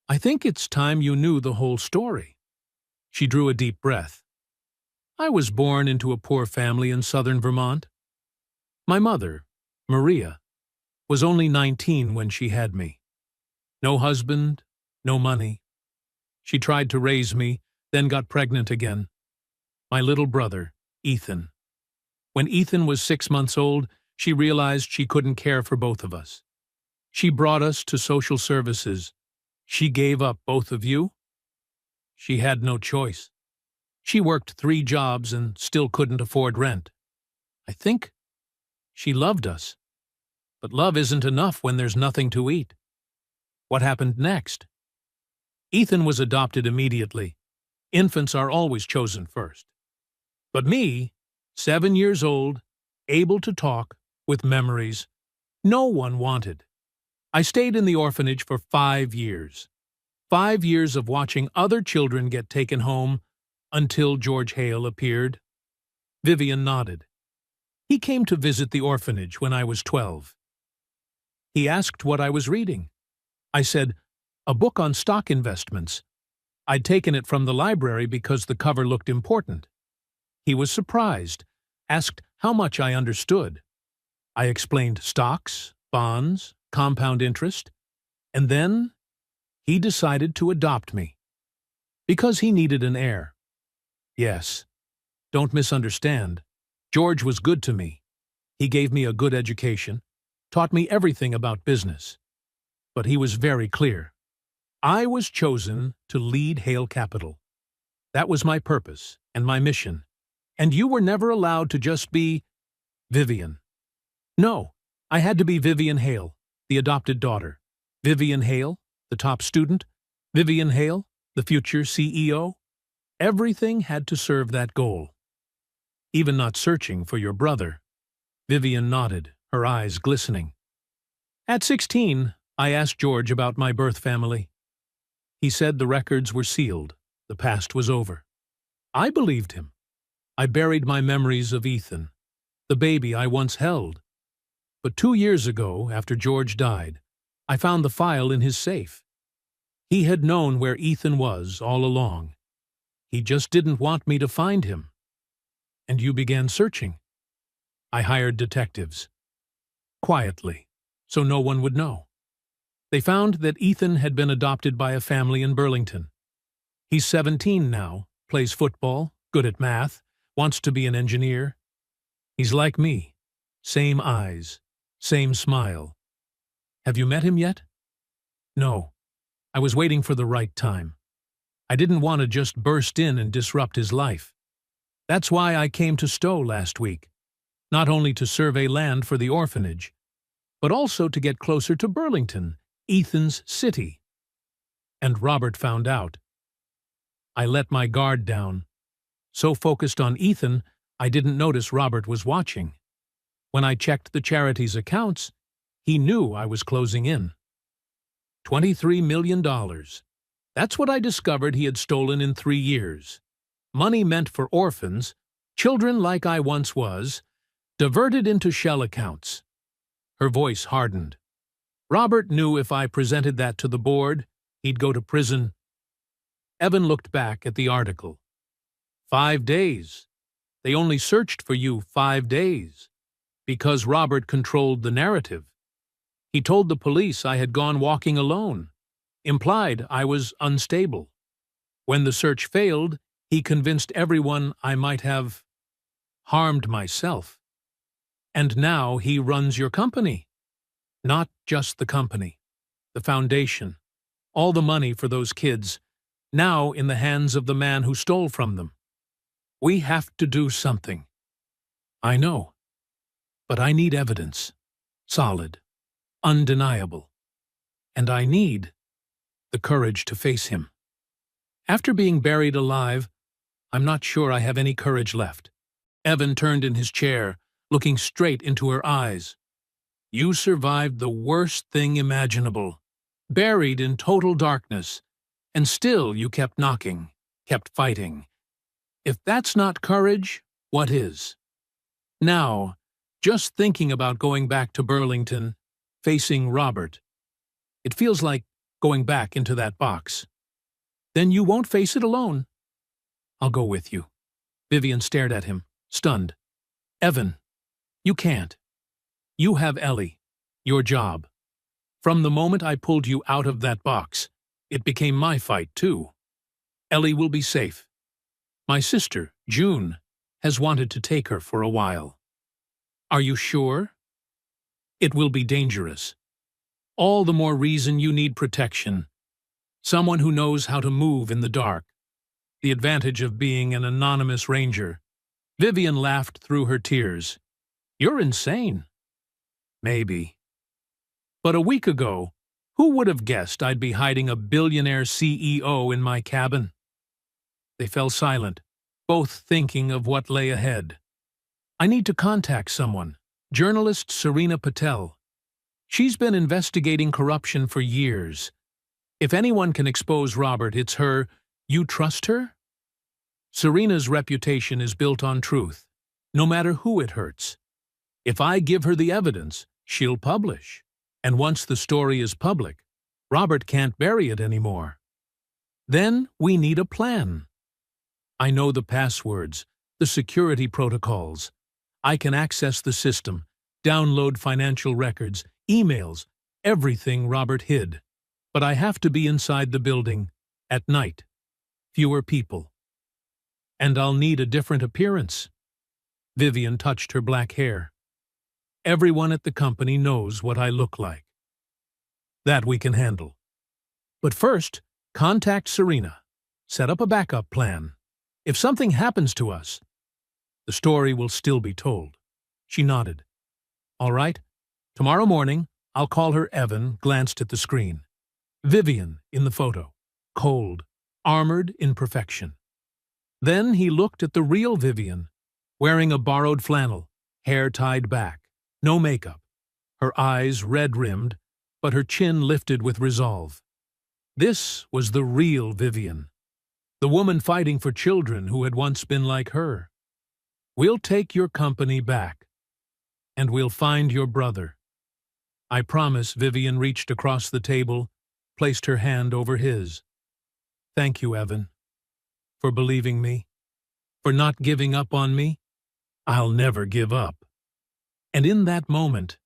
I think it's time you knew the whole story. She drew a deep breath. I was born into a poor family in southern Vermont. My mother, Maria, was only 19 when she had me. No husband, no money. She tried to raise me, then got pregnant again. My little brother, Ethan. When Ethan was 6 months old, she realized she couldn't care for both of us. She brought us to social services. She gave up both of you? She had no choice. She worked 3 jobs and still couldn't afford rent. I think she loved us. But love isn't enough when there's nothing to eat. What happened next? Ethan was adopted immediately. Infants are always chosen first. But me, 7 years old, able to talk, with memories, no one wanted. I stayed in the orphanage for 5 years. 5 years of watching other children get taken home until George Hale appeared. Vivian nodded. He came to visit the orphanage when I was 12. He asked what I was reading. I said, a book on stock investments. I'd taken it from the library because the cover looked important. He was surprised, asked how much I understood. I explained stocks, bonds, compound interest, and then he decided to adopt me. Because he needed an heir. Yes, don't misunderstand. George was good to me. He gave me a good education, taught me everything about business. But he was very clear. I was chosen to lead Hale Capital. That was my purpose and my mission. And you were never allowed to just be Vivian. No, I had to be Vivian Hale, the adopted daughter. Vivian Hale, the top student. Vivian Hale, the future CEO. Everything had to serve that goal. Even not searching for your brother. Vivian nodded, her eyes glistening. At 16, I asked George about my birth family. He said the records were sealed, the past was over. I believed him. I buried my memories of Ethan, the baby I once held. But 2 years ago, after George died, I found the file in his safe. He had known where Ethan was all along. He just didn't want me to find him. And you began searching. I hired detectives. Quietly, so no one would know. They found that Ethan had been adopted by a family in Burlington. He's 17 now, plays football, good at math, wants to be an engineer. He's like me. Same eyes, same smile. Have you met him yet? No. I was waiting for the right time. I didn't want to just burst in and disrupt his life. That's why I came to Stowe last week, not only to survey land for the orphanage, but also to get closer to Burlington, Ethan's city. And Robert found out. I let my guard down. So focused on Ethan, I didn't notice Robert was watching. When I checked the charity's accounts, he knew I was closing in. $23 million. That's what I discovered he had stolen in 3 years. Money meant for orphans, children like I once was, diverted into shell accounts. Her voice hardened. Robert knew if I presented that to the board, he'd go to prison. Evan looked back at the article. 5 days. They only searched for you 5 days. Because Robert controlled the narrative. He told the police I had gone walking alone. Implied I was unstable. When the search failed, he convinced everyone I might have harmed myself. And now he runs your company. Not just the company, the foundation, all the money for those kids, now in the hands of the man who stole from them. We have to do something. I know. But I need evidence. Solid. Undeniable. And I need the courage to face him. After being buried alive, I'm not sure I have any courage left. Evan turned in his chair, looking straight into her eyes. You survived the worst thing imaginable, buried in total darkness, and still you kept knocking, kept fighting. If that's not courage, what is? Now, just thinking about going back to Burlington, facing Robert, it feels like going back into that box. Then you won't face it alone. I'll go with you. Vivian stared at him, stunned. Evan, you can't. You have Ellie, your job. From the moment I pulled you out of that box, it became my fight too. Ellie will be safe. My sister, June, has wanted to take her for a while. Are you sure? It will be dangerous. All the more reason you need protection. Someone who knows how to move in the dark. The advantage of being an anonymous ranger. Vivian laughed through her tears. You're insane. Maybe. But a week ago, who would have guessed I'd be hiding a billionaire CEO in my cabin? They fell silent, both thinking of what lay ahead. I need to contact someone. Journalist Serena Patel. She's been investigating corruption for years. If anyone can expose Robert, it's her. You trust her? Serena's reputation is built on truth, no matter who it hurts. If I give her the evidence, she'll publish. And once the story is public, Robert can't bury it anymore. Then we need a plan. I know the passwords, the security protocols. I can access the system, download financial records, emails, everything Robert hid. But I have to be inside the building, at night. Fewer people. And I'll need a different appearance. Vivian touched her black hair. Everyone at the company knows what I look like. That we can handle. But first, contact Serena. Set up a backup plan. If something happens to us, the story will still be told. She nodded. All right. Tomorrow morning, I'll call her. Evan glanced at the screen. Vivian in the photo. Cold. Armored in perfection. Then he looked at the real Vivian, wearing a borrowed flannel, hair tied back, No makeup, her eyes red-rimmed, but her chin lifted with resolve. This was the real Vivian, the woman fighting for children who had once been like her. We'll take your company back, and we'll find your brother. I promise. Vivian reached across the table, placed her hand over his. Thank you, Evan, for believing me, for not giving up on me. I'll never give up. And in that moment,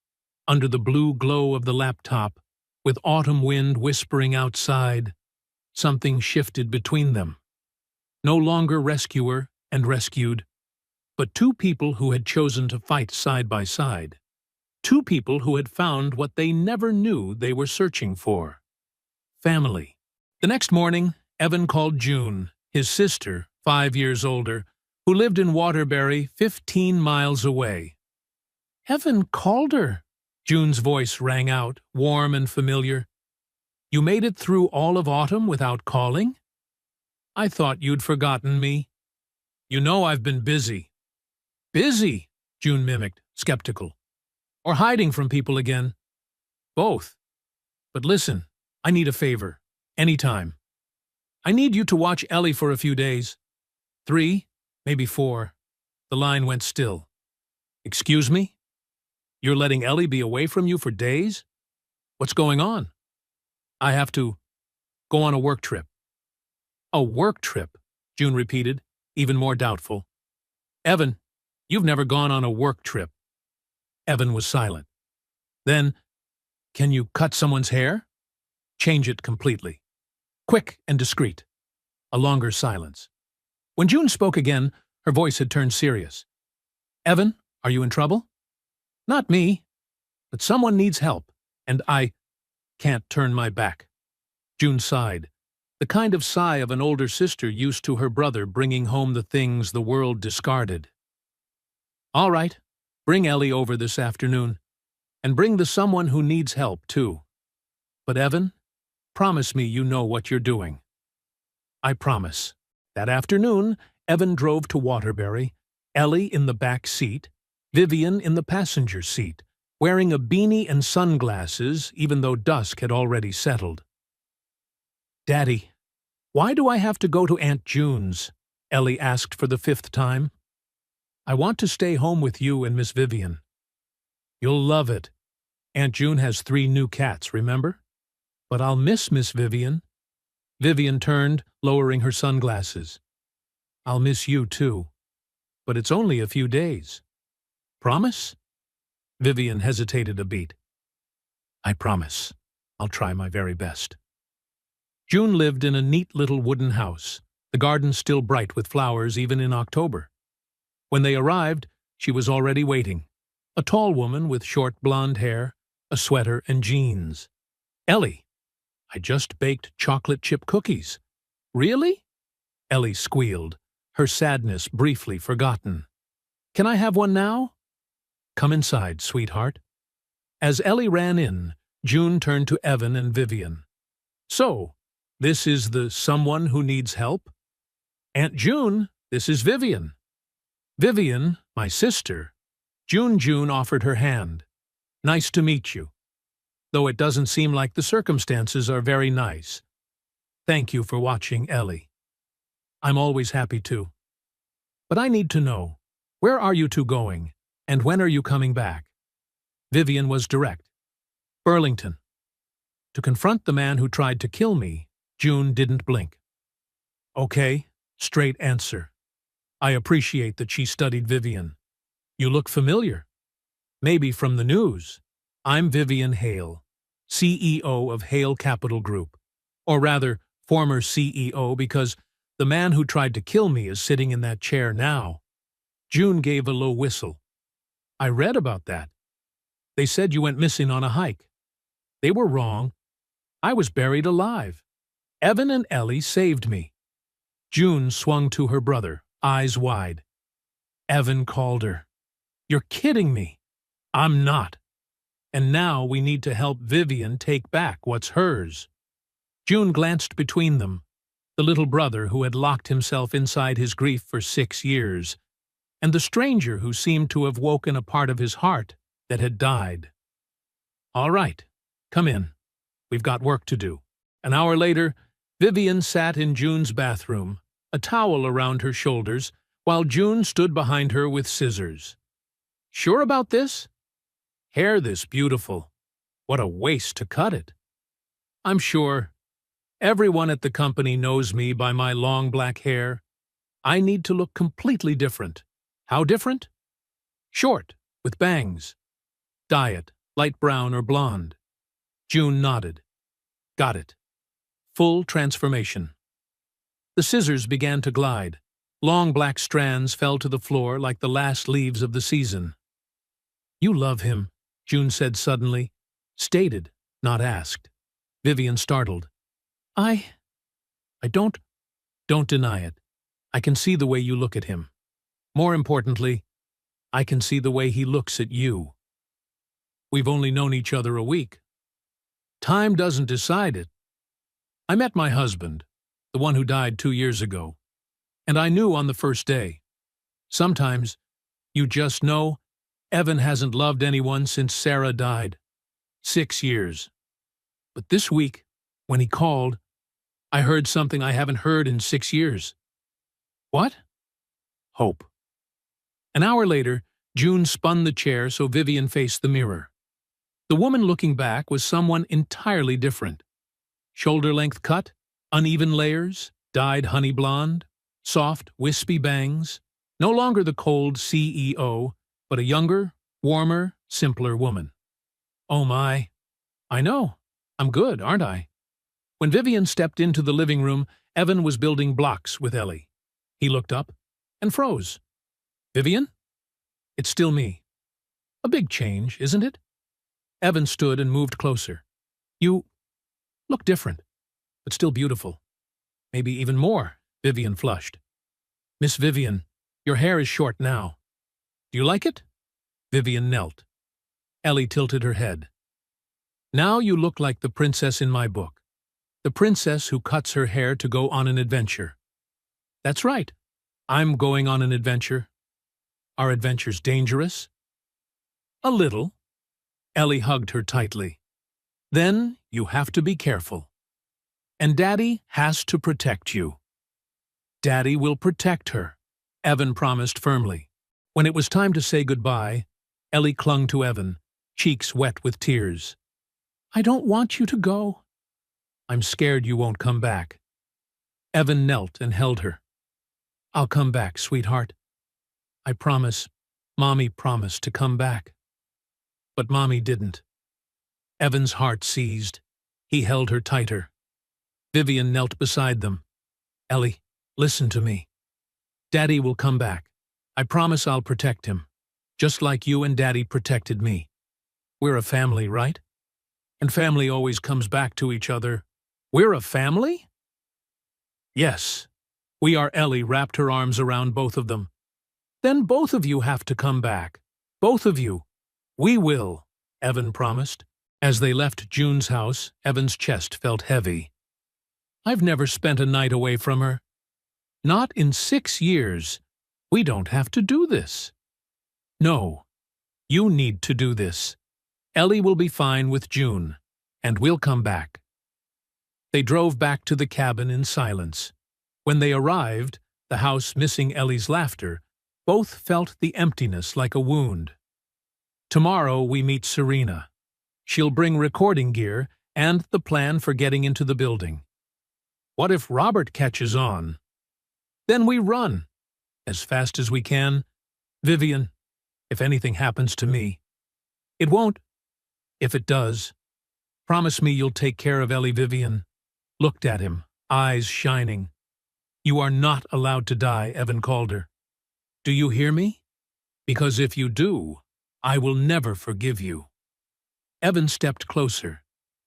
under the blue glow of the laptop, with autumn wind whispering outside, something shifted between them. No longer rescuer and rescued, but two people who had chosen to fight side by side. Two people who had found what they never knew they were searching for. Family. The next morning, Evan called June, his sister, 5 years older, who lived in Waterbury, 15 miles away. Evan called her. June's voice rang out, warm and familiar. You made it through all of autumn without calling? I thought you'd forgotten me. You know I've been busy. Busy? June mimicked, skeptical. Or hiding from people again? Both. But listen, I need a favor. Anytime. I need you to watch Ellie for a few days. 3, maybe 4. The line went still. Excuse me? You're letting Ellie be away from you for days? What's going on? I have to go on a work trip. A work trip, June repeated, even more doubtful. Evan, you've never gone on a work trip. Evan was silent. Then, can you cut someone's hair? Change it completely. Quick and discreet. A longer silence. When June spoke again, her voice had turned serious. Evan, are you in trouble? Not me, but someone needs help, and I can't turn my back. June sighed, the kind of sigh of an older sister used to her brother bringing home the things the world discarded. All right, bring Ellie over this afternoon, and bring the someone who needs help, too. But Evan, promise me you know what you're doing. I promise. That afternoon, Evan drove to Waterbury, Ellie in the back seat, Vivian in the passenger seat, wearing a beanie and sunglasses even though dusk had already settled. Daddy, why do I have to go to Aunt June's? Ellie asked for the 5th time. I want to stay home with you and Miss Vivian. You'll love it. Aunt June has 3 new cats, remember? But I'll miss Miss Vivian. Vivian turned, lowering her sunglasses. I'll miss you, too. But it's only a few days. Promise? Vivian hesitated a beat. I promise. I'll try my very best. June lived in a neat little wooden house, the garden still bright with flowers even in October. When they arrived, she was already waiting, a tall woman with short blonde hair, a sweater and jeans. Ellie, I just baked chocolate chip cookies. Really? Ellie squealed, her sadness briefly forgotten. Can I have one now? Come inside, sweetheart. As Ellie ran in, June turned to Evan and Vivian. So, this is the someone who needs help? Aunt June, this is Vivian. Vivian, my sister. June offered her hand. Nice to meet you. Though it doesn't seem like the circumstances are very nice. Thank you for watching, Ellie. I'm always happy to. But I need to know, where are you two going, and when are you coming back? Vivian was direct. Burlington. To confront the man who tried to kill me, June didn't blink. Okay, straight answer. I appreciate that she studied Vivian. You look familiar. Maybe from the news. I'm Vivian Hale, CEO of Hale Capital Group. Or rather, former CEO, because the man who tried to kill me is sitting in that chair now. June gave a low whistle. I read about that. They said you went missing on a hike. They were wrong. I was buried alive. Evan and Ellie saved me. June swung to her brother, eyes wide. Evan called her. You're kidding me. I'm not. And now we need to help Vivian take back what's hers. June glanced between them, the little brother who had locked himself inside his grief for 6 years, and the stranger who seemed to have woken a part of his heart that had died. All right, come in. We've got work to do. An hour later, Vivian sat in June's bathroom, a towel around her shoulders, while June stood behind her with scissors. Sure about this? Hair this beautiful. What a waste to cut it. I'm sure. Everyone at the company knows me by my long black hair. I need to look completely different. How different? Short, with bangs. Dye it, light brown or blonde. June nodded. Got it. Full transformation. The scissors began to glide. Long black strands fell to the floor like the last leaves of the season. You love him, June said suddenly. Stated, not asked. Vivian startled. I don't deny it. I can see the way you look at him. More importantly, I can see the way he looks at you. We've only known each other a week. Time doesn't decide it. I met my husband, the one who died 2 years ago, and I knew on the first day. Sometimes, you just know, Evan hasn't loved anyone since Sarah died. 6 years. But this week, when he called, I heard something I haven't heard in 6 years. What? Hope. An hour later, June spun the chair so Vivian faced the mirror. The woman looking back was someone entirely different. Shoulder-length cut, uneven layers, dyed honey blonde, soft, wispy bangs. No longer the cold CEO, but a younger, warmer, simpler woman. Oh my. I know. I'm good, aren't I? When Vivian stepped into the living room, Evan was building blocks with Ellie. He looked up and froze. Vivian? It's still me. A big change, isn't it? Evan stood and moved closer. You look different, but still beautiful. Maybe even more, Vivian flushed. Miss Vivian, your hair is short now. Do you like it? Vivian knelt. Ellie tilted her head. Now you look like the princess in my book. The princess who cuts her hair to go on an adventure. That's right. I'm going on an adventure. Are adventures dangerous? A little. Ellie hugged her tightly. Then you have to be careful. And Daddy has to protect you. Daddy will protect her, Evan promised firmly. When it was time to say goodbye, Ellie clung to Evan, cheeks wet with tears. I don't want you to go. I'm scared you won't come back. Evan knelt and held her. I'll come back, sweetheart. I promise. Mommy promised to come back. But Mommy didn't. Evan's heart seized. He held her tighter. Vivian knelt beside them. Ellie, listen to me. Daddy will come back. I promise I'll protect him, just like you and Daddy protected me. We're a family, right? And family always comes back to each other. We're a family? Yes. We are. Ellie wrapped her arms around both of them. Then both of you have to come back. Both of you. We will, Evan promised. As they left June's house, Evan's chest felt heavy. I've never spent a night away from her. Not in 6 years. We don't have to do this. No, you need to do this. Ellie will be fine with June, and we'll come back. They drove back to the cabin in silence. When they arrived, the house missing Ellie's laughter, both felt the emptiness like a wound. Tomorrow we meet Serena. She'll bring recording gear and the plan for getting into the building. What if Robert catches on? Then we run, as fast as we can. Vivian, if anything happens to me. It won't. If it does, promise me you'll take care of Ellie. Vivian looked at him, eyes shining. You are not allowed to die, Evan called her. Do you hear me? Because if you do, I will never forgive you. Evan stepped closer.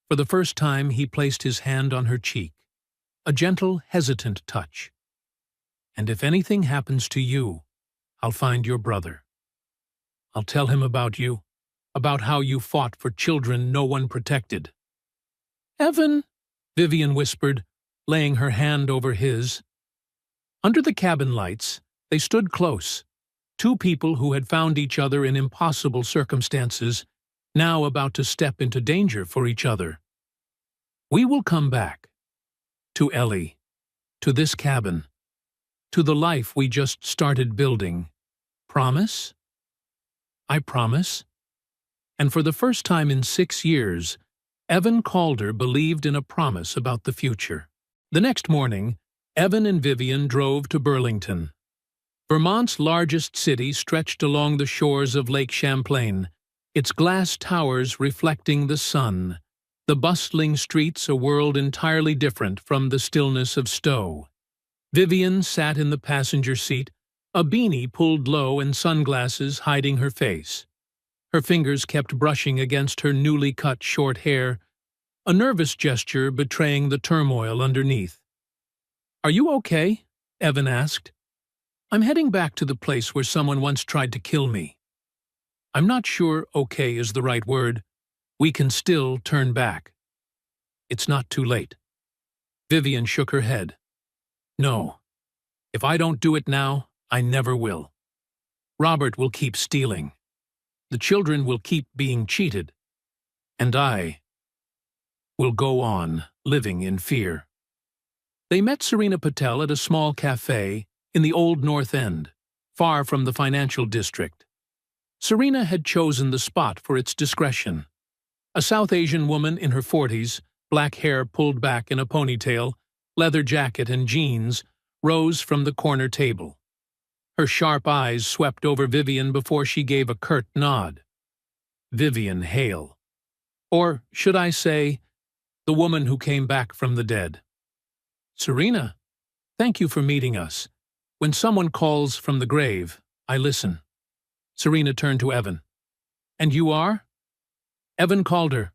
For the first time, he placed his hand on her cheek, a gentle, hesitant touch. And if anything happens to you, I'll find your brother. I'll tell him about you, about how you fought for children no one protected. Evan, Vivian whispered, laying her hand over his. Under the cabin lights, they stood close, Two people who had found each other in impossible circumstances, now about to step into danger for each other. We will come back. To Ellie. To this cabin. To the life we just started building. Promise? I promise. And for the first time in 6 years, Evan Calder believed in a promise about the future. The next morning, Evan and Vivian drove to Burlington. Vermont's largest city stretched along the shores of Lake Champlain, its glass towers reflecting the sun, the bustling streets a world entirely different from the stillness of Stowe. Vivian sat in the passenger seat, a beanie pulled low and sunglasses hiding her face. Her fingers kept brushing against her newly cut short hair, a nervous gesture betraying the turmoil underneath. "Are you okay?" Evan asked. "I'm heading back to the place where someone once tried to kill me." "I'm not sure okay is the right word. We can still turn back. It's not too late." Vivian shook her head. "No. If I don't do it now, I never will. Robert will keep stealing. The children will keep being cheated. And I will go on living in fear." They met Serena Patel at a small cafe in the Old North End, far from the financial district. Serena had chosen the spot for its discretion. A South Asian woman in her 40s, black hair pulled back in a ponytail, leather jacket and jeans, rose from the corner table. Her sharp eyes swept over Vivian before she gave a curt nod. Vivian Hale. Or, should I say, the woman who came back from the dead. "Serena, thank you for meeting us. When someone calls from the grave, I listen." Serena turned to Evan. "And you are?" "Evan Calder.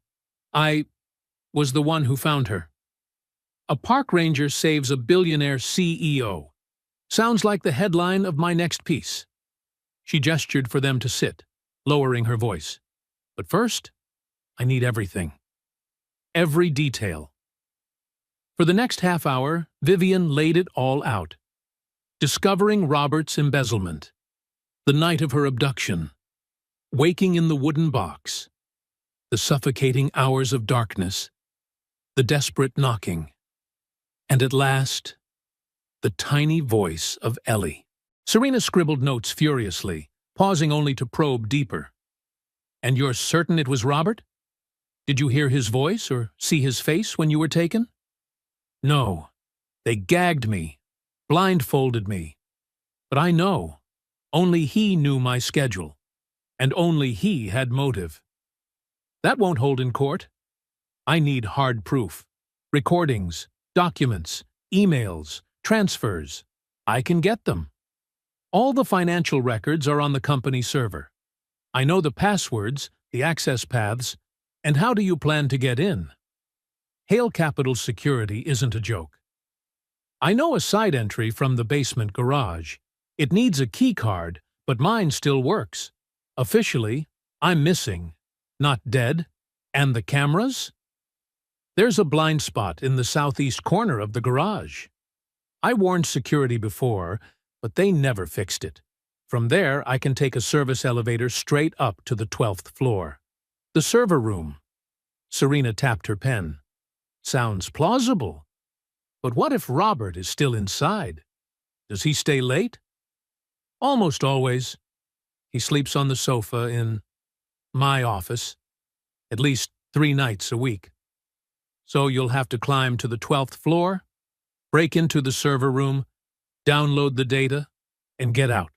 I was the one who found her." "A park ranger saves a billionaire CEO. Sounds like the headline of my next piece." She gestured for them to sit, lowering her voice. "But first, I need everything. Every detail." For the next half hour, Vivian laid it all out. Discovering Robert's embezzlement, the night of her abduction, waking in the wooden box, the suffocating hours of darkness, the desperate knocking, and at last, the tiny voice of Ellie. Serena scribbled notes furiously, pausing only to probe deeper. "And you're certain it was Robert? Did you hear his voice or see his face when you were taken?" "No. They gagged me, blindfolded me. But I know. Only he knew my schedule. And only he had motive. That won't hold in court. I need hard proof. Recordings, documents, emails, transfers. I can get them. All the financial records are on the company server. I know the passwords, the access paths, and how do you plan to get in? Hale Capital Security isn't a joke. I know a side entry from the basement garage. It needs a key card, but mine still works. Officially, I'm missing, not dead. And the cameras? There's a blind spot in the southeast corner of the garage. I warned security before, but they never fixed it. From there, I can take a service elevator straight up to the 12th floor. The server room. Serena tapped her pen. Sounds plausible. But what if Robert is still inside? Does he stay late? Almost always. He sleeps on the sofa in my office, at least 3 nights a week. So you'll have to climb to the 12th floor, break into the server room, download the data, and get out.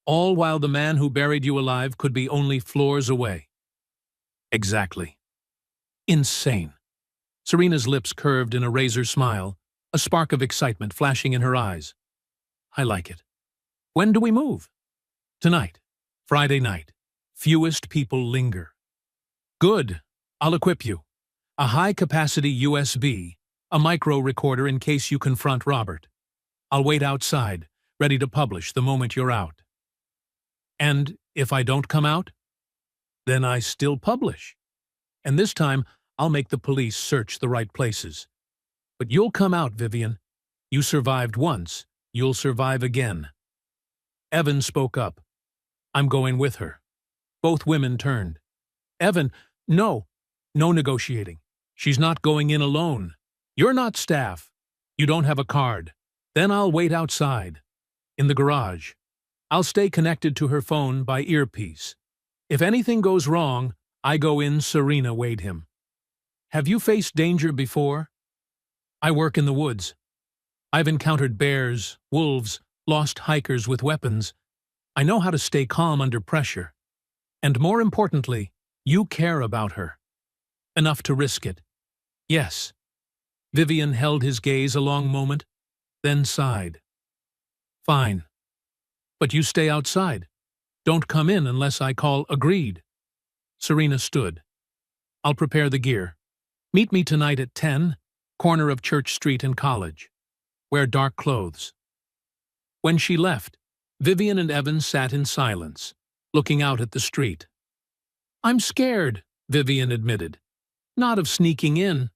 All while the man who buried you alive could be only floors away. Exactly. Insane. Serena's lips curved in a razor smile, a spark of excitement flashing in her eyes. I like it. When do we move? Tonight. Friday night. Fewest people linger. Good. I'll equip you. A high-capacity USB, a micro recorder in case you confront Robert. I'll wait outside, ready to publish the moment you're out. And if I don't come out, then I still publish. And this time, I'll make the police search the right places. But you'll come out, Vivian. You survived once. You'll survive again. Evan spoke up, I'm going with her. Both women turned. Evan, no. No negotiating. She's not going in alone. You're not staff. You don't have a card. Then I'll wait outside. In the garage. I'll stay connected to her phone by earpiece. If anything goes wrong, I go in, Serena weighed him. Have you faced danger before? I work in the woods. I've encountered bears, wolves, lost hikers with weapons. I know how to stay calm under pressure. And more importantly, you care about her. Enough to risk it. Yes. Vivian held his gaze a long moment, then sighed. Fine. But you stay outside. Don't come in unless I call agreed. Serena stood. I'll prepare the gear. Meet me tonight at 10, corner of Church Street and College. Wear dark clothes. When she left, Vivian and Evan sat in silence, looking out at the street. I'm scared, Vivian admitted. Not of sneaking in,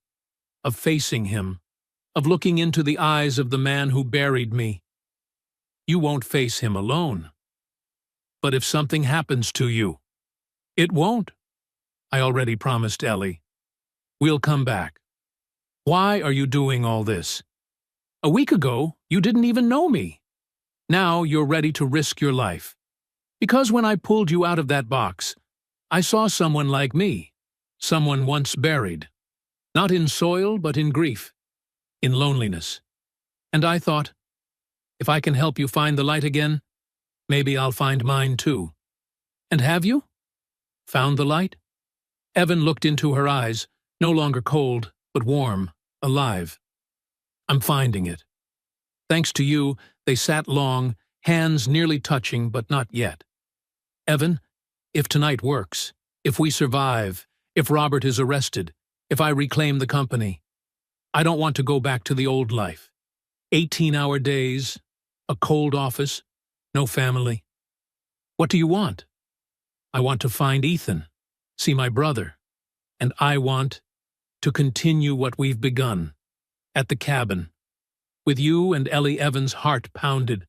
of facing him, of looking into the eyes of the man who buried me. You won't face him alone. But if something happens to you, it won't. I already promised Ellie. We'll come back. Why are you doing all this? A week ago, you didn't even know me. Now you're ready to risk your life. Because when I pulled you out of that box, I saw someone like me, someone once buried. Not in soil, but in grief, in loneliness. And I thought, if I can help you find the light again, maybe I'll find mine too. And have you? Found the light? Evan looked into her eyes, no longer cold, but warm, alive. I'm finding it. Thanks to you, they sat long, hands nearly touching, but not yet. Evan, if tonight works, if we survive, if Robert is arrested, if I reclaim the company, I don't want to go back to the old life. 18-hour days, a cold office, no family. What do you want? I want to find Ethan, see my brother, and I want to continue what we've begun, at the cabin. With you and Ellie Evans' heart pounded.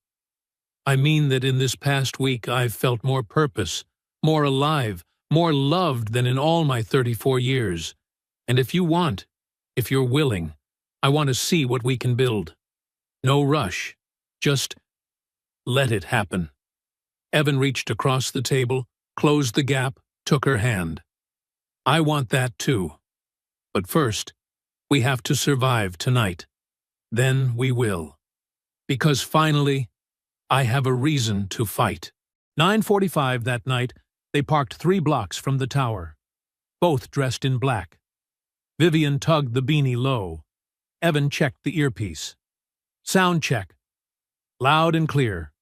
I mean that in this past week I've felt more purpose, more alive, more loved than in all my 34 years. And if you want, if you're willing, I want to see what we can build. No rush, just let it happen. Evan reached across the table, closed the gap, took her hand. I want that too. But first, we have to survive tonight. Then we will. Because finally, I have a reason to fight. 9:45 that night, they parked 3 blocks from the tower, both dressed in black. Vivian tugged the beanie low. Evan checked the earpiece. Sound check. Loud and clear.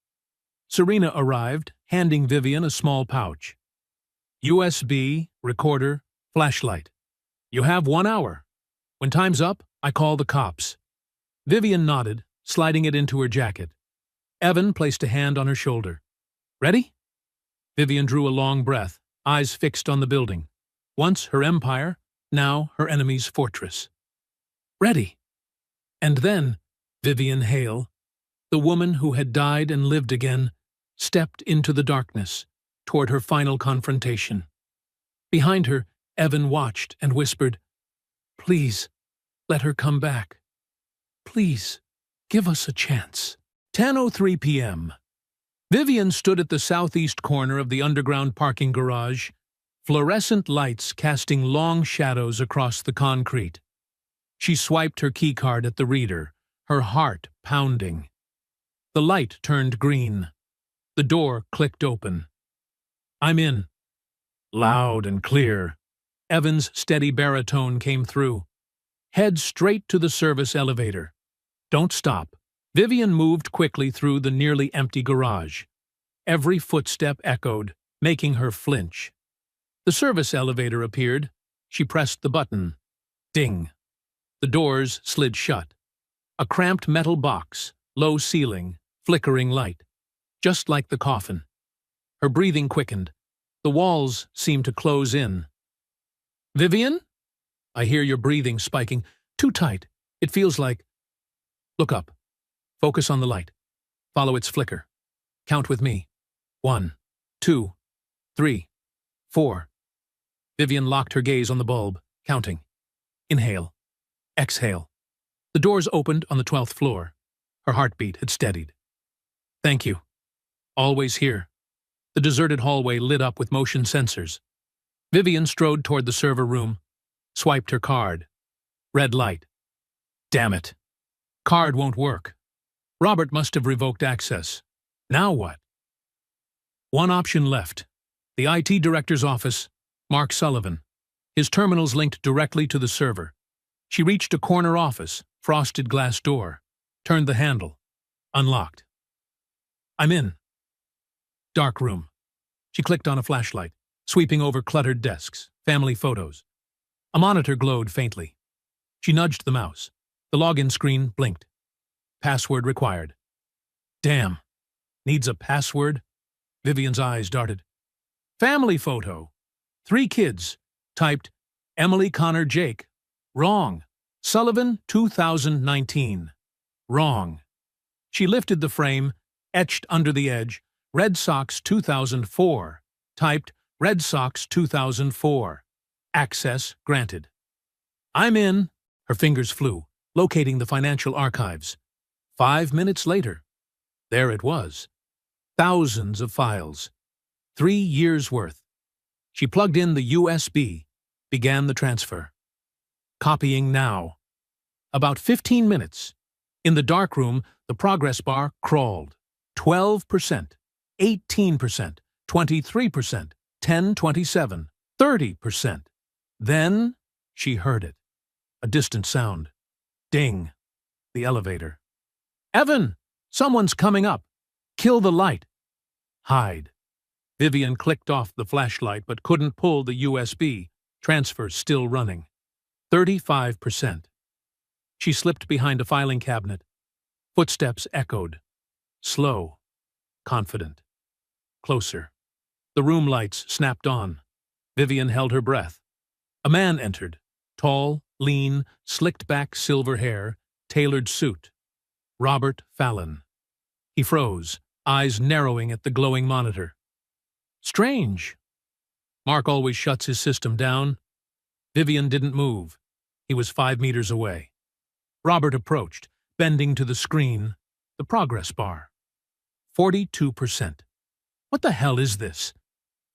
Serena arrived, handing Vivian a small pouch. USB, recorder, flashlight. You have 1 hour. When time's up, I call the cops. Vivian nodded, sliding it into her jacket. Evan placed a hand on her shoulder. Ready? Vivian drew a long breath, eyes fixed on the building. Once her empire, now her enemy's fortress. Ready. And then, Vivian Hale, the woman who had died and lived again, stepped into the darkness, toward her final confrontation. Behind her, Evan watched and whispered, Please, let her come back. Please, give us a chance. 10:03 p.m. Vivian stood at the southeast corner of the underground parking garage, fluorescent lights casting long shadows across the concrete. She swiped her keycard at the reader, her heart pounding. The light turned green. The door clicked open. I'm in. Loud and clear. Evan's steady baritone came through. Head straight to the service elevator. Don't stop. Vivian moved quickly through the nearly empty garage. Every footstep echoed, making her flinch. The service elevator appeared. She pressed the button. Ding. The doors slid shut. A cramped metal box, low ceiling, flickering light. Just like the coffin. Her breathing quickened. The walls seemed to close in. Vivian? I hear your breathing spiking. Too tight. It feels like... Look up. Focus on the light. Follow its flicker. Count with me. 1, 2, 3, 4. Vivian locked her gaze on the bulb, counting. Inhale. Exhale. The doors opened on the 12th floor. Her heartbeat had steadied. Thank you. Always here. The deserted hallway lit up with motion sensors. Vivian strode toward the server room, swiped her card. Red light. Damn it. Card won't work. Robert must have revoked access. Now what? One option left. The IT director's office, Mark Sullivan. His terminals linked directly to the server. She reached a corner office, frosted glass door, turned the handle. Unlocked. I'm in. Dark room. She clicked on a flashlight, sweeping over cluttered desks, family photos. A monitor glowed faintly. She nudged the mouse. The login screen blinked. Password required. Damn. Needs a password? Vivian's eyes darted. Family photo. 3 kids. Typed, Emily Connor Jake. Wrong. Sullivan 2019. Wrong. She lifted the frame, etched under the edge, Red Sox 2004. Typed, Red Sox 2004. Access granted. I'm in. Her fingers flew, locating the financial archives. 5 minutes later, there it was. Thousands of files. 3 years' worth. She plugged in the USB, began the transfer. Copying now. About 15 minutes. In the darkroom, the progress bar crawled. 12%, 18%, 23%, 10-27, 30%. Then she heard it. A distant sound. Ding. The elevator. Evan! Someone's coming up. Kill the light. Hide. Vivian clicked off the flashlight but couldn't pull the USB. Transfer still running. 35%. She slipped behind a filing cabinet. Footsteps echoed. Slow. Confident. Closer. The room lights snapped on. Vivian held her breath. A man entered. Tall, lean, slicked-back silver hair, tailored suit. Robert Fallon. He froze, eyes narrowing at the glowing monitor. Strange. Mark always shuts his system down. Vivian didn't move. He was 5 meters away. Robert approached, bending to the screen, the progress bar. 42%. What the hell is this?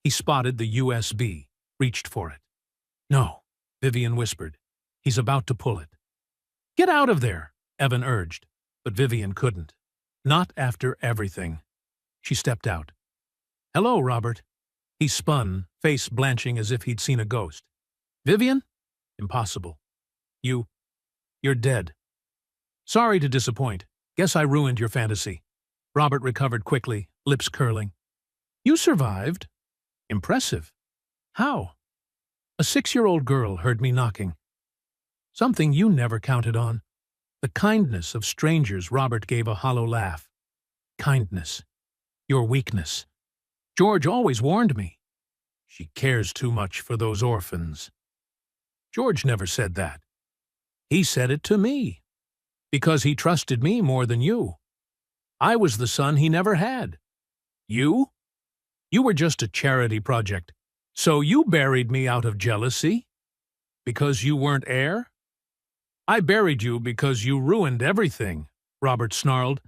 He spotted the USB, reached for it. No, Vivian whispered. He's about to pull it. Get out of there, Evan urged, but Vivian couldn't. Not after everything. She stepped out. Hello, Robert. He spun, face blanching as if he'd seen a ghost. Vivian? Impossible. You're dead. Sorry to disappoint. Guess I ruined your fantasy. Robert recovered quickly, lips curling. You survived? Impressive. How? A 6-year-old girl heard me knocking. Something you never counted on. The kindness of strangers. Robert gave a hollow laugh. Kindness. Your weakness. George always warned me. She cares too much for those orphans. George never said that. He said it to me. Because he trusted me more than you. I was the son he never had. You? You were just a charity project. So you buried me out of jealousy? Because you weren't heir? I buried you because you ruined everything, Robert snarled.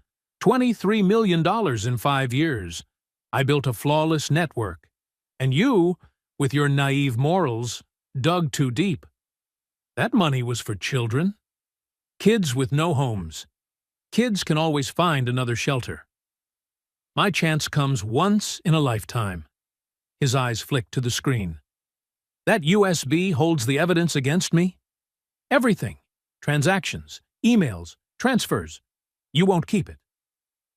$23 million in 5 years. I built a flawless network. And you, with your naive morals, dug too deep. That money was for children. Kids with no homes. Kids can always find another shelter. My chance comes once in a lifetime. His eyes flicked to the screen. That USB holds the evidence against me? Everything. Transactions, emails, transfers. You won't keep it.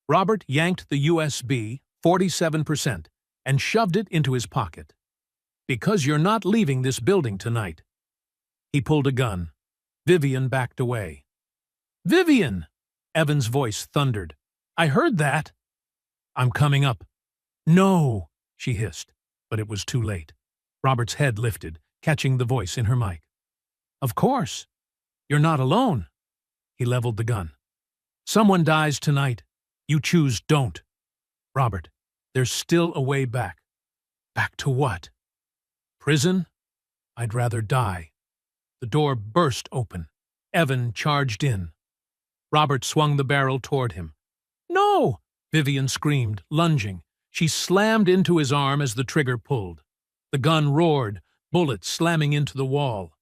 Robert yanked the USB, 47%, and shoved it into his pocket. Because you're not leaving this building tonight. He pulled a gun. Vivian backed away. Vivian! Evan's voice thundered. I heard that. I'm coming up. No, she hissed, but it was too late. Robert's head lifted, catching the voice in her mic. Of course. You're not alone. He leveled the gun. Someone dies tonight. You choose don't. Robert, there's still a way back. Back to what? Prison? I'd rather die. The door burst open. Evan charged in. Robert swung the barrel toward him. No! Vivian screamed, lunging. She slammed into his arm as the trigger pulled. The gun roared, bullets slamming into the wall.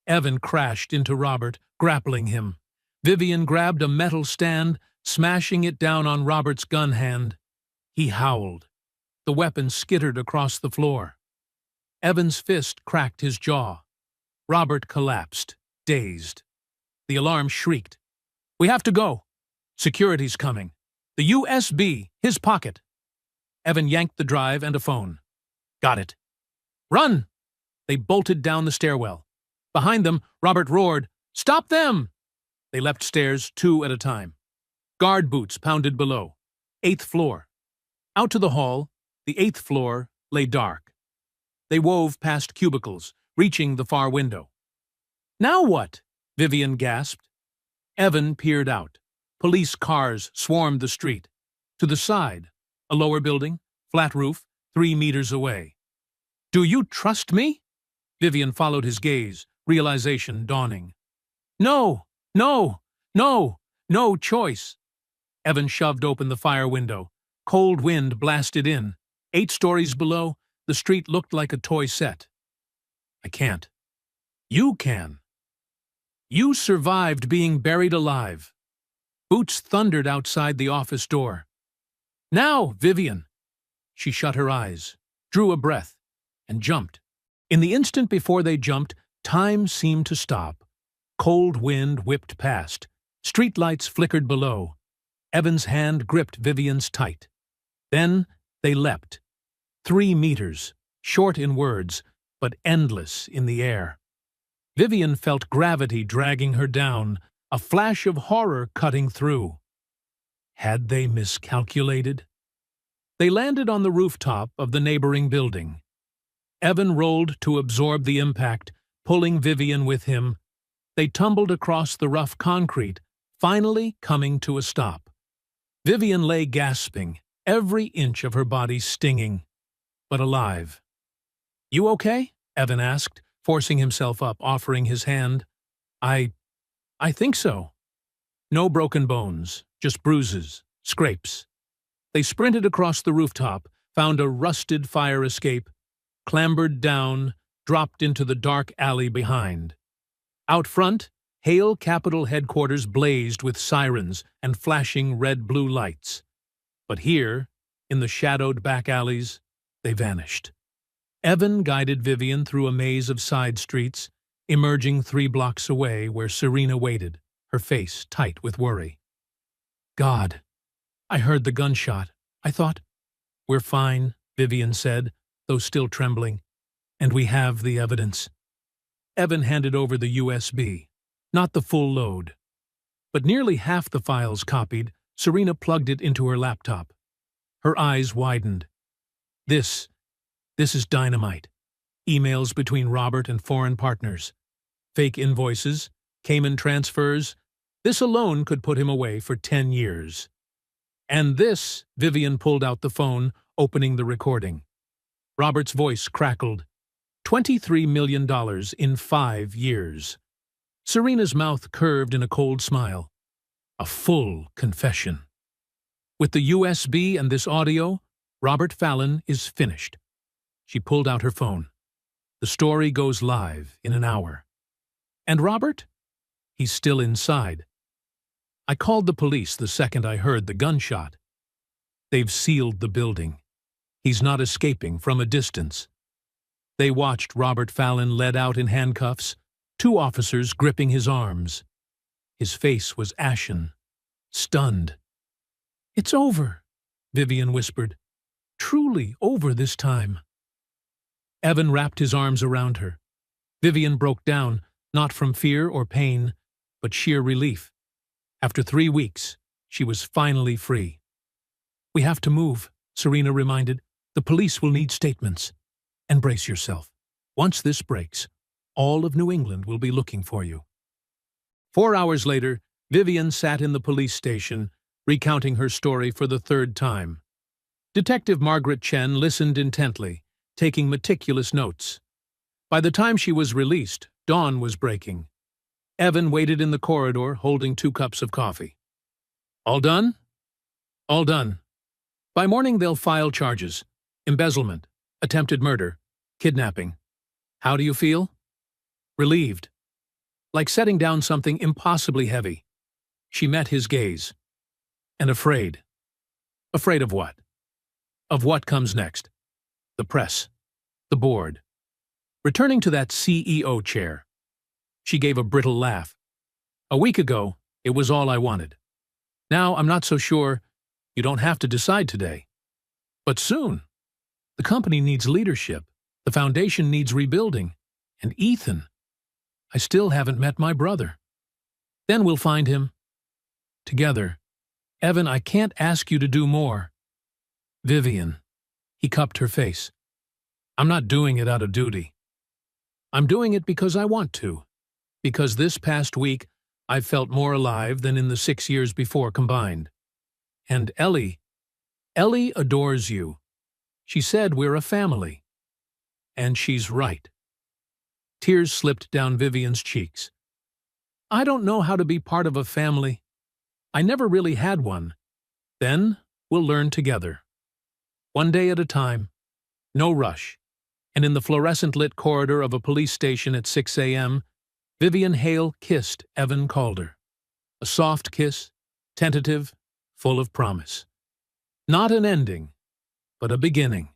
Evan crashed into Robert, grappling him. Vivian grabbed a metal stand, smashing it down on Robert's gun hand. He howled. The weapon skittered across the floor. Evan's fist cracked his jaw. Robert collapsed, dazed. The alarm shrieked. We have to go. Security's coming. The USB, his pocket. Evan yanked the drive and a phone. Got it. Run! They bolted down the stairwell. Behind them, Robert roared, Stop them! They leapt stairs, 2 at a time. Guard boots pounded below. 8th floor. Out to the hall, the 8th floor lay dark. They wove past cubicles, reaching the far window. Now what? Vivian gasped. Evan peered out. Police cars swarmed the street. To the side, a lower building, flat roof, 3 meters away. Do you trust me? Vivian followed his gaze, realization dawning. No, no, no, no choice. Evan shoved open the fire window. Cold wind blasted in. 8 stories below, the street looked like a toy set. I can't. You can. You survived being buried alive. Boots thundered outside the office door. Now, Vivian. She shut her eyes, drew a breath, and jumped. In the instant before they jumped, time seemed to stop. Cold wind whipped past. Streetlights flickered below. Evan's hand gripped Vivian's tight. Then they leapt. 3 meters, short in words, but endless in the air. Vivian felt gravity dragging her down, a flash of horror cutting through. Had they miscalculated? They landed on the rooftop of the neighboring building. Evan rolled to absorb the impact, pulling Vivian with him. They tumbled across the rough concrete, finally coming to a stop. Vivian lay gasping, every inch of her body stinging, but alive. You okay? Evan asked, forcing himself up, offering his hand. I think so. No broken bones, just bruises, scrapes. They sprinted across the rooftop, found a rusted fire escape, clambered down, dropped into the dark alley behind. Out front, Hale Capital headquarters blazed with sirens and flashing red-blue lights. But here, in the shadowed back alleys, they vanished. Evan guided Vivian through a maze of side streets, emerging 3 blocks away where Serena waited, her face tight with worry. God, I heard the gunshot. I thought, we're fine, Vivian said, though still trembling, and we have the evidence. Evan handed over the USB, not the full load. But nearly half the files copied, Serena plugged it into her laptop. Her eyes widened. This is dynamite. Emails between Robert and foreign partners. Fake invoices, Cayman transfers. This alone could put him away for 10 years. And this, Vivian pulled out the phone, opening the recording. Robert's voice crackled. $23 million in 5 years. Serena's mouth curved in a cold smile. A full confession. With the USB and this audio, Robert Fallon is finished. She pulled out her phone. The story goes live in an hour. And Robert? He's still inside. I called the police the second I heard the gunshot. They've sealed the building. He's not escaping from a distance. They watched Robert Fallon led out in handcuffs, 2 officers gripping his arms. His face was ashen, stunned. It's over, Vivian whispered. Truly over this time. Evan wrapped his arms around her. Vivian broke down, not from fear or pain, but sheer relief. After 3 weeks, she was finally free. We have to move, Serena reminded. The police will need statements. And brace yourself. Once this breaks, all of New England will be looking for you. 4 hours later, Vivian sat in the police station, recounting her story for the 3rd time. Detective Margaret Chen listened intently, taking meticulous notes. By the time she was released, dawn was breaking. Evan waited in the corridor, holding 2 cups of coffee. All done? All done. By morning they'll file charges. Embezzlement, attempted murder, kidnapping. How do you feel? Relieved. Like setting down something impossibly heavy. She met his gaze. And afraid. Afraid of what? Of what comes next. The press. The board. Returning to that CEO chair. She gave a brittle laugh. A week ago, it was all I wanted. Now I'm not so sure. You don't have to decide today. But soon. The company needs leadership. The foundation needs rebuilding. And Ethan. I still haven't met my brother. Then we'll find him. Together. Evan, I can't ask you to do more. Vivian. He cupped her face. I'm not doing it out of duty. I'm doing it because I want to. Because this past week, I've felt more alive than in the 6 years before combined. And Ellie adores you. She said we're a family. And she's right. Tears slipped down Vivian's cheeks. I don't know how to be part of a family. I never really had one. Then we'll learn together. One day at a time. No rush. And in the fluorescent-lit corridor of a police station at 6 a.m., Vivian Hale kissed Evan Calder. A soft kiss, tentative, full of promise. Not an ending, but a beginning.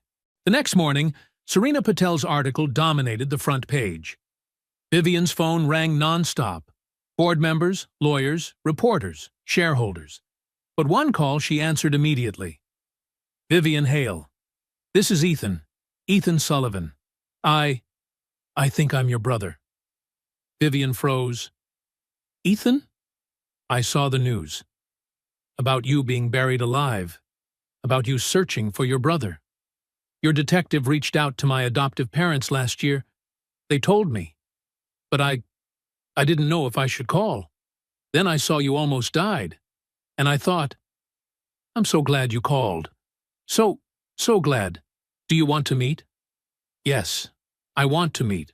The next morning, Serena Patel's article dominated the front page. Vivian's phone rang nonstop. Board members, lawyers, reporters, shareholders. But one call she answered immediately. Vivian Hale. This is Ethan. Ethan Sullivan. I think I'm your brother. Vivian froze. Ethan? I saw the news. About you being buried alive. About you searching for your brother. Your detective reached out to my adoptive parents last year. They told me. But I didn't know if I should call. Then I saw you almost died. And I thought, I'm so glad you called. So glad. Do you want to meet? Yes, I want to meet.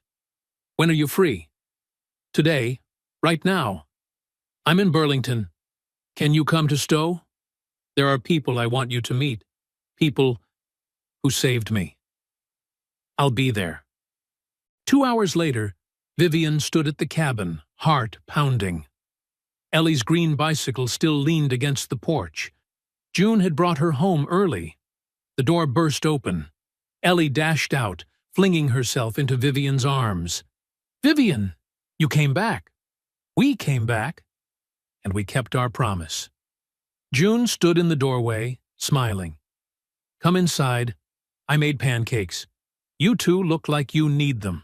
When are you free? Today, right now. I'm in Burlington. Can you come to Stowe? There are people I want you to meet. People who saved me. I'll be there. 2 hours later, Vivian stood at the cabin, heart pounding. Ellie's green bicycle still leaned against the porch. June had brought her home early. The door burst open. Ellie dashed out, flinging herself into Vivian's arms. Vivian, you came back. We came back. And we kept our promise. June stood in the doorway, smiling. Come inside. I made pancakes. You two look like you need them.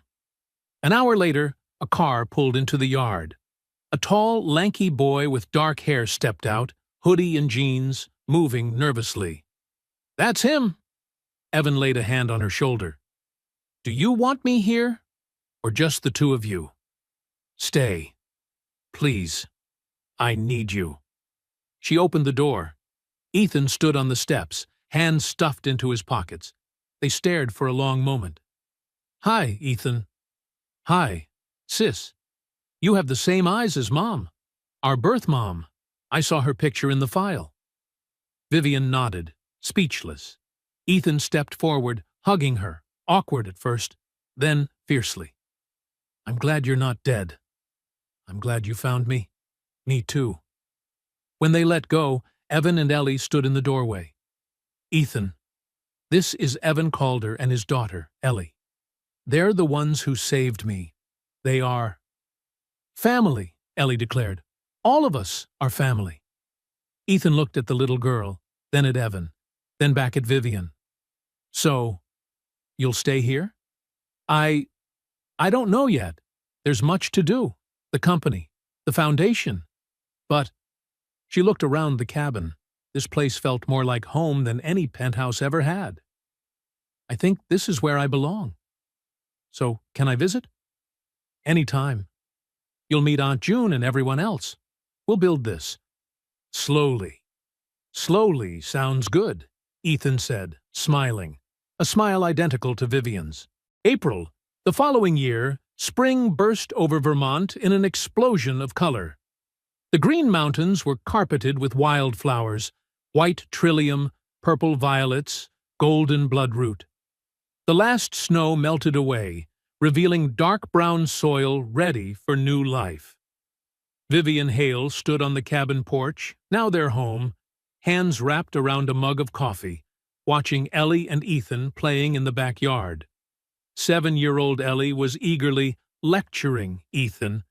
An hour later, a car pulled into the yard. A tall, lanky boy with dark hair stepped out, hoodie and jeans, moving nervously. That's him. Evan laid a hand on her shoulder. Do you want me here? Or just the two of you? Stay. Please. I need you. She opened the door. Ethan stood on the steps, hands stuffed into his pockets. They stared for a long moment. Hi, Ethan. Hi, sis. You have the same eyes as Mom. Our birth mom. I saw her picture in the file. Vivian nodded, speechless. Ethan stepped forward, hugging her, awkward at first, then fiercely. I'm glad you're not dead. I'm glad you found me. Me too. When they let go, Evan and Ellie stood in the doorway. Ethan, this is Evan Calder and his daughter, Ellie. They're the ones who saved me. They are family, Ellie declared. All of us are family. Ethan looked at the little girl, then at Evan, then back at Vivian. So, you'll stay here? I don't know yet. There's much to do. The company, the foundation. But she looked around the cabin. This place felt more like home than any penthouse ever had. I think this is where I belong. So, can I visit? Anytime. You'll meet Aunt June and everyone else. We'll build this. Slowly. Slowly sounds good, Ethan said, smiling. a smile identical to Vivian's. April. The following year, spring burst over Vermont in an explosion of color. The Green Mountains were carpeted with wildflowers, white trillium, purple violets, golden bloodroot. The last snow melted away, revealing dark brown soil ready for new life. Vivian Hale stood on the cabin porch, now their home, hands wrapped around a mug of coffee, watching Ellie and Ethan playing in the backyard. 7-year-old Ellie was eagerly lecturing Ethan,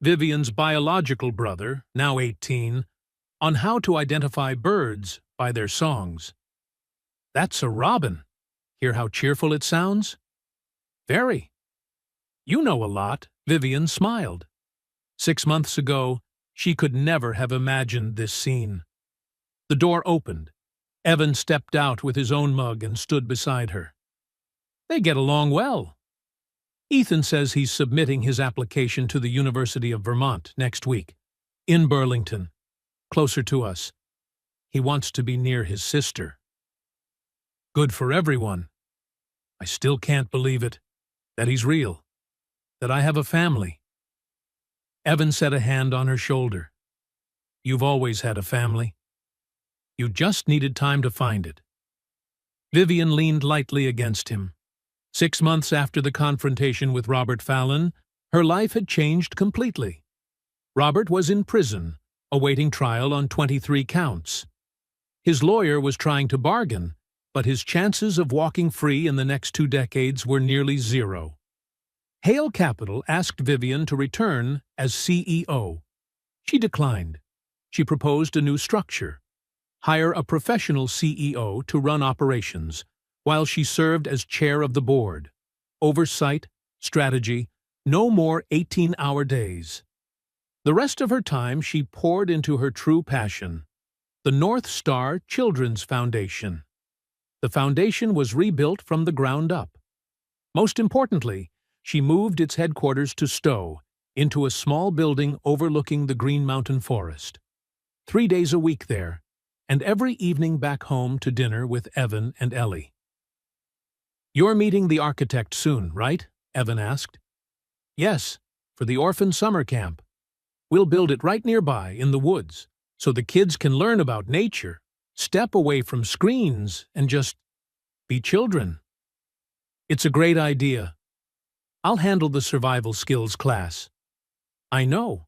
Vivian's biological brother, now 18, on how to identify birds by their songs. "That's a robin. Hear how cheerful it sounds?" "Very." "You know a lot," Vivian smiled. 6 months ago, she could never have imagined this scene. The door opened. Evan stepped out with his own mug and stood beside her. "They get along well." "Ethan says he's submitting his application to the University of Vermont next week, in Burlington, closer to us. He wants to be near his sister." "Good for everyone. I still can't believe it, that he's real, that I have a family." Evan set a hand on her shoulder. "You've always had a family. You just needed time to find it." Vivian leaned lightly against him. 6 months after the confrontation with Robert Fallon, her life had changed completely. Robert was in prison, awaiting trial on 23 counts. His lawyer was trying to bargain, but his chances of walking free in the next 2 decades were nearly zero. Hale Capital asked Vivian to return as CEO. She declined. She proposed a new structure: hire a professional CEO to run operations, while she served as chair of the board. Oversight, strategy, no more 18-hour days. The rest of her time she poured into her true passion, the North Star Children's Foundation. The foundation was rebuilt from the ground up. Most importantly, she moved its headquarters to Stowe, into a small building overlooking the Green Mountain Forest. 3 days a week there, and every evening back home to dinner with Evan and Ellie. "You're meeting the architect soon, right?" Evan asked. "Yes, for the orphan summer camp. We'll build it right nearby, in the woods, so the kids can learn about nature, step away from screens, and just be children." "It's a great idea. I'll handle the survival skills class." "I know.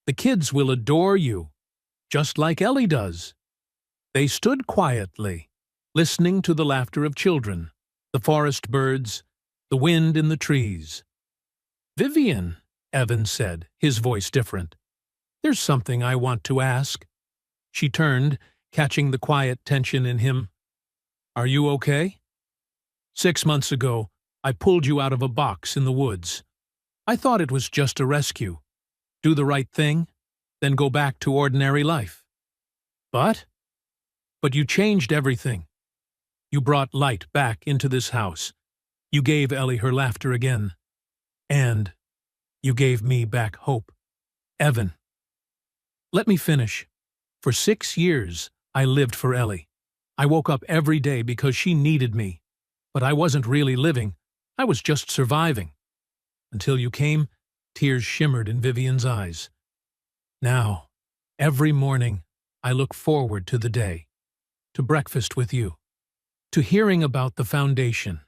The kids will adore you, just like Ellie does." They stood quietly, listening to the laughter of children, the forest birds, the wind in the trees. "Vivian," Evan said, his voice different, "there's something I want to ask." She turned, catching the quiet tension in him. "Are you okay? 6 months ago, I pulled you out of a box in the woods. I thought it was just a rescue. Do the right thing, then go back to ordinary life. But you changed everything. You brought light back into this house. You gave Ellie her laughter again. And you gave me back hope. Evan." "Let me finish. For 6 years, I lived for Ellie. I woke up every day because she needed me. But I wasn't really living. I was just surviving. Until you came," tears shimmered in Vivian's eyes. "Now, every morning, I look forward to the day, to breakfast with you, to hearing about the foundation,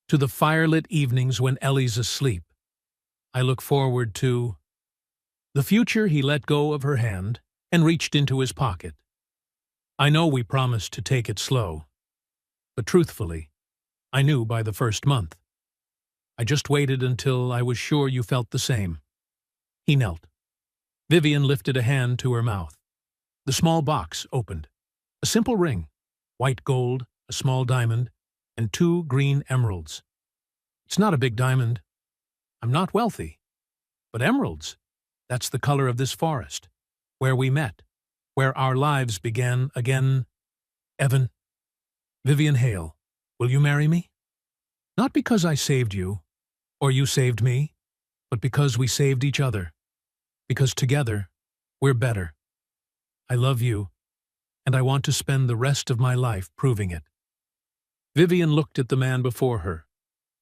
to the firelit evenings when Ellie's asleep. I look forward to—" The future. He let go of her hand and reached into his pocket. "I know we promised to take it slow, but truthfully, I knew by the first month. I just waited until I was sure you felt the same." He knelt. Vivian lifted a hand to her mouth. The small box opened. A simple ring, white gold, a small diamond, and 2 green emeralds. "It's not a big diamond. I'm not wealthy. But emeralds, that's the color of this forest, where we met, where our lives began again. Evan, Vivian Hale, will you marry me? Not because I saved you, or you saved me, but because we saved each other. Because together, we're better. I love you, and I want to spend the rest of my life proving it." Vivian looked at the man before her,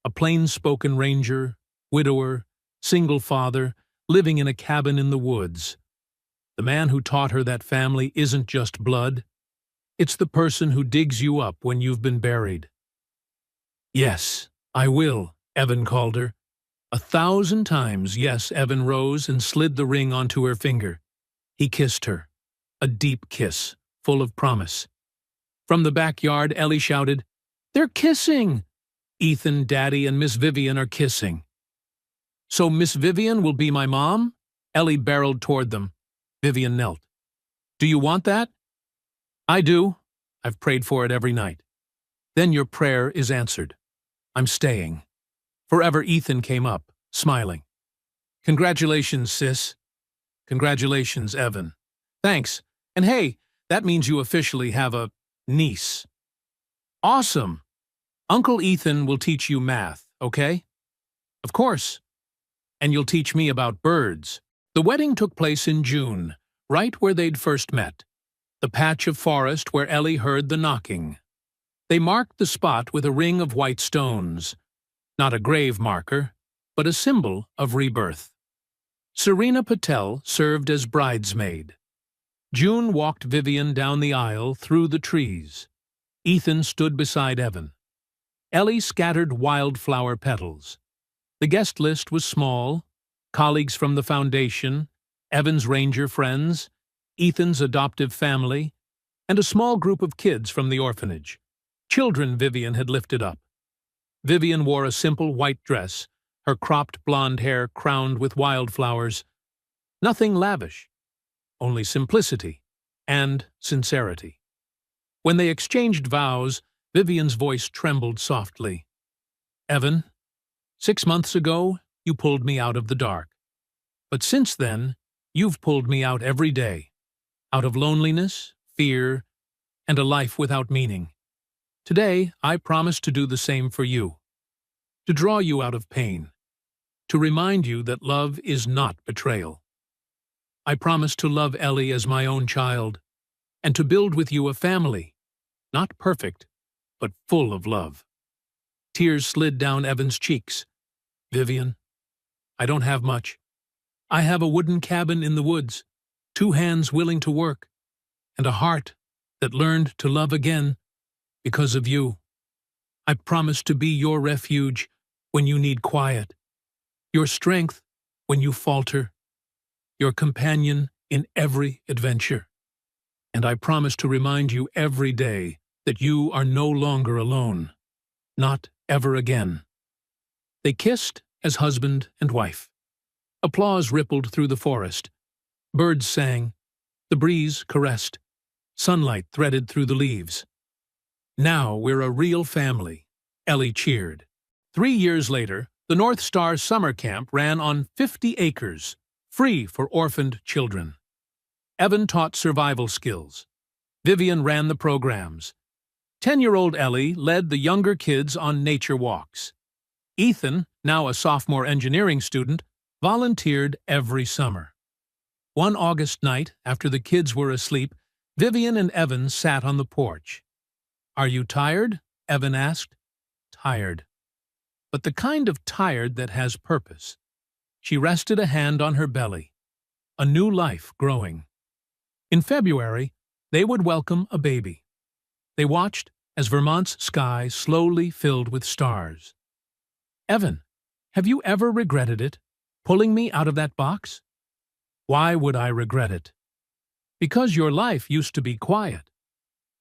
a plain-spoken ranger, widower, single father, living in a cabin in the woods. The man who taught her that family isn't just blood. It's the person who digs you up when you've been buried. "Yes, I will," Evan called her. 1,000 times, yes. Evan rose and slid the ring onto her finger. He kissed her, a deep kiss, full of promise. From the backyard, Ellie shouted, "They're kissing!" "Ethan, Daddy, and Miss Vivian are kissing." "So Miss Vivian will be my mom?" Ellie barreled toward them. Vivian knelt. "Do you want that?" "I do. I've prayed for it every night." "Then your prayer is answered. I'm staying." Forever. Ethan came up, smiling. "Congratulations, sis." "Congratulations, Evan." "Thanks. And hey, that means you officially have a niece." "Awesome. Uncle Ethan will teach you math, okay?" "Of course. And you'll teach me about birds." The wedding took place in June, right where they'd first met, the patch of forest where Ellie heard the knocking. They marked the spot with a ring of white stones. Not a grave marker, but a symbol of rebirth. Serena Patel served as bridesmaid. June walked Vivian down the aisle through the trees. Ethan stood beside Evan. Ellie scattered wildflower petals. The guest list was small: colleagues from the foundation, Evan's ranger friends, Ethan's adoptive family, and a small group of kids from the orphanage. Children Vivian had lifted up. Vivian wore a simple white dress, her cropped blonde hair crowned with wildflowers. Nothing lavish, only simplicity and sincerity. When they exchanged vows, Vivian's voice trembled softly. "Evan, 6 months ago, you pulled me out of the dark. But since then, you've pulled me out every day, out of loneliness, fear, and a life without meaning. Today, I promise to do the same for you, to draw you out of pain, to remind you that love is not betrayal. I promise to love Ellie as my own child, and to build with you a family, not perfect, but full of love." Tears slid down Evan's cheeks. "Vivian, I don't have much. I have a wooden cabin in the woods, 2 hands willing to work, and a heart that learned to love again because of you. I promise to be your refuge when you need quiet, your strength when you falter, your companion in every adventure. And I promise to remind you every day that you are no longer alone, not ever again." They kissed as husband and wife. Applause rippled through the forest. Birds sang, the breeze caressed, sunlight threaded through the leaves. "Now we're a real family," Ellie cheered. 3 years later, the North Star summer camp ran on 50 acres, free for orphaned children. Evan taught survival skills. Vivian ran the programs. 10-year-old Ellie led the younger kids on nature walks. Ethan, now a sophomore engineering student, volunteered every summer. One August night, after the kids were asleep, Vivian and Evan sat on the porch. "Are you tired?" Evan asked. "Tired. But the kind of tired that has purpose." She rested a hand on her belly. A new life growing. In February, they would welcome a baby. They watched as Vermont's sky slowly filled with stars. "Evan, have you ever regretted it, pulling me out of that box?" "Why would I regret it?" "Because your life used to be quiet.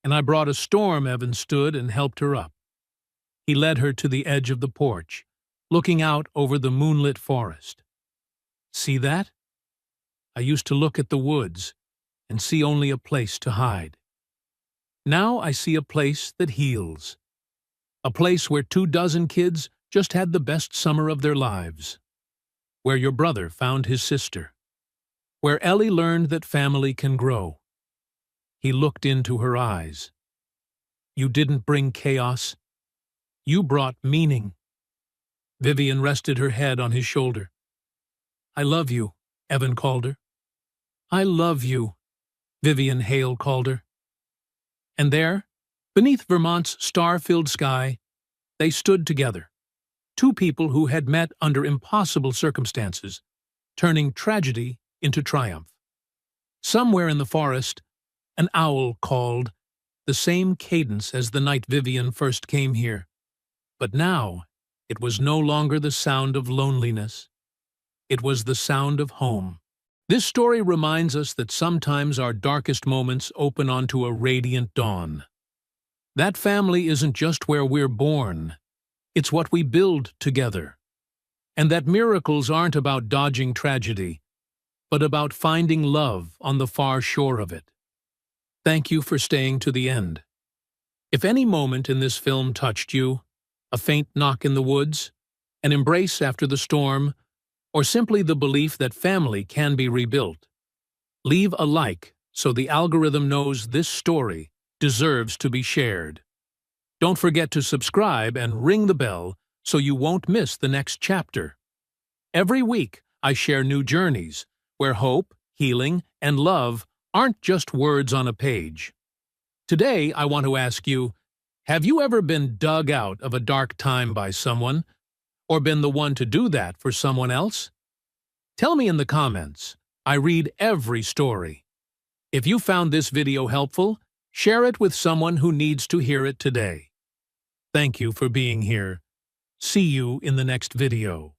And I brought a storm." Evan stood and helped her up. He led her to the edge of the porch, looking out over the moonlit forest. "See that? I used to look at the woods and see only a place to hide. Now I see a place that heals. A place where 24 kids just had the best summer of their lives. Where your brother found his sister. Where Ellie learned that family can grow." He looked into her eyes. "You didn't bring chaos. You brought meaning." Vivian rested her head on his shoulder. "I love you," Evan called her. "I love you," Vivian Hale called her. And there, Beneath Vermont's star-filled sky, they stood together, two people who had met under impossible circumstances, turning tragedy into triumph. Somewhere in the forest, an owl called, the same cadence as the night Vivian first came here. But now, it was no longer the sound of loneliness. It was the sound of home. This story reminds us that sometimes our darkest moments open onto a radiant dawn. That family isn't just where we're born, it's what we build together. And that miracles aren't about dodging tragedy, but about finding love on the far shore of it. Thank you for staying to the end. If any moment in this film touched you, a faint knock in the woods, an embrace after the storm, or simply the belief that family can be rebuilt, leave a like so the algorithm knows this story deserves to be shared. Don't forget to subscribe and ring the bell so you won't miss the next chapter. Every week, I share new journeys where hope, healing, and love aren't just words on a page. Today, I want to ask you, have you ever been dug out of a dark time by someone, or been the one to do that for someone else? Tell me in the comments. I read every story. If you found this video helpful, share it with someone who needs to hear it today. Thank you for being here. See you in the next video.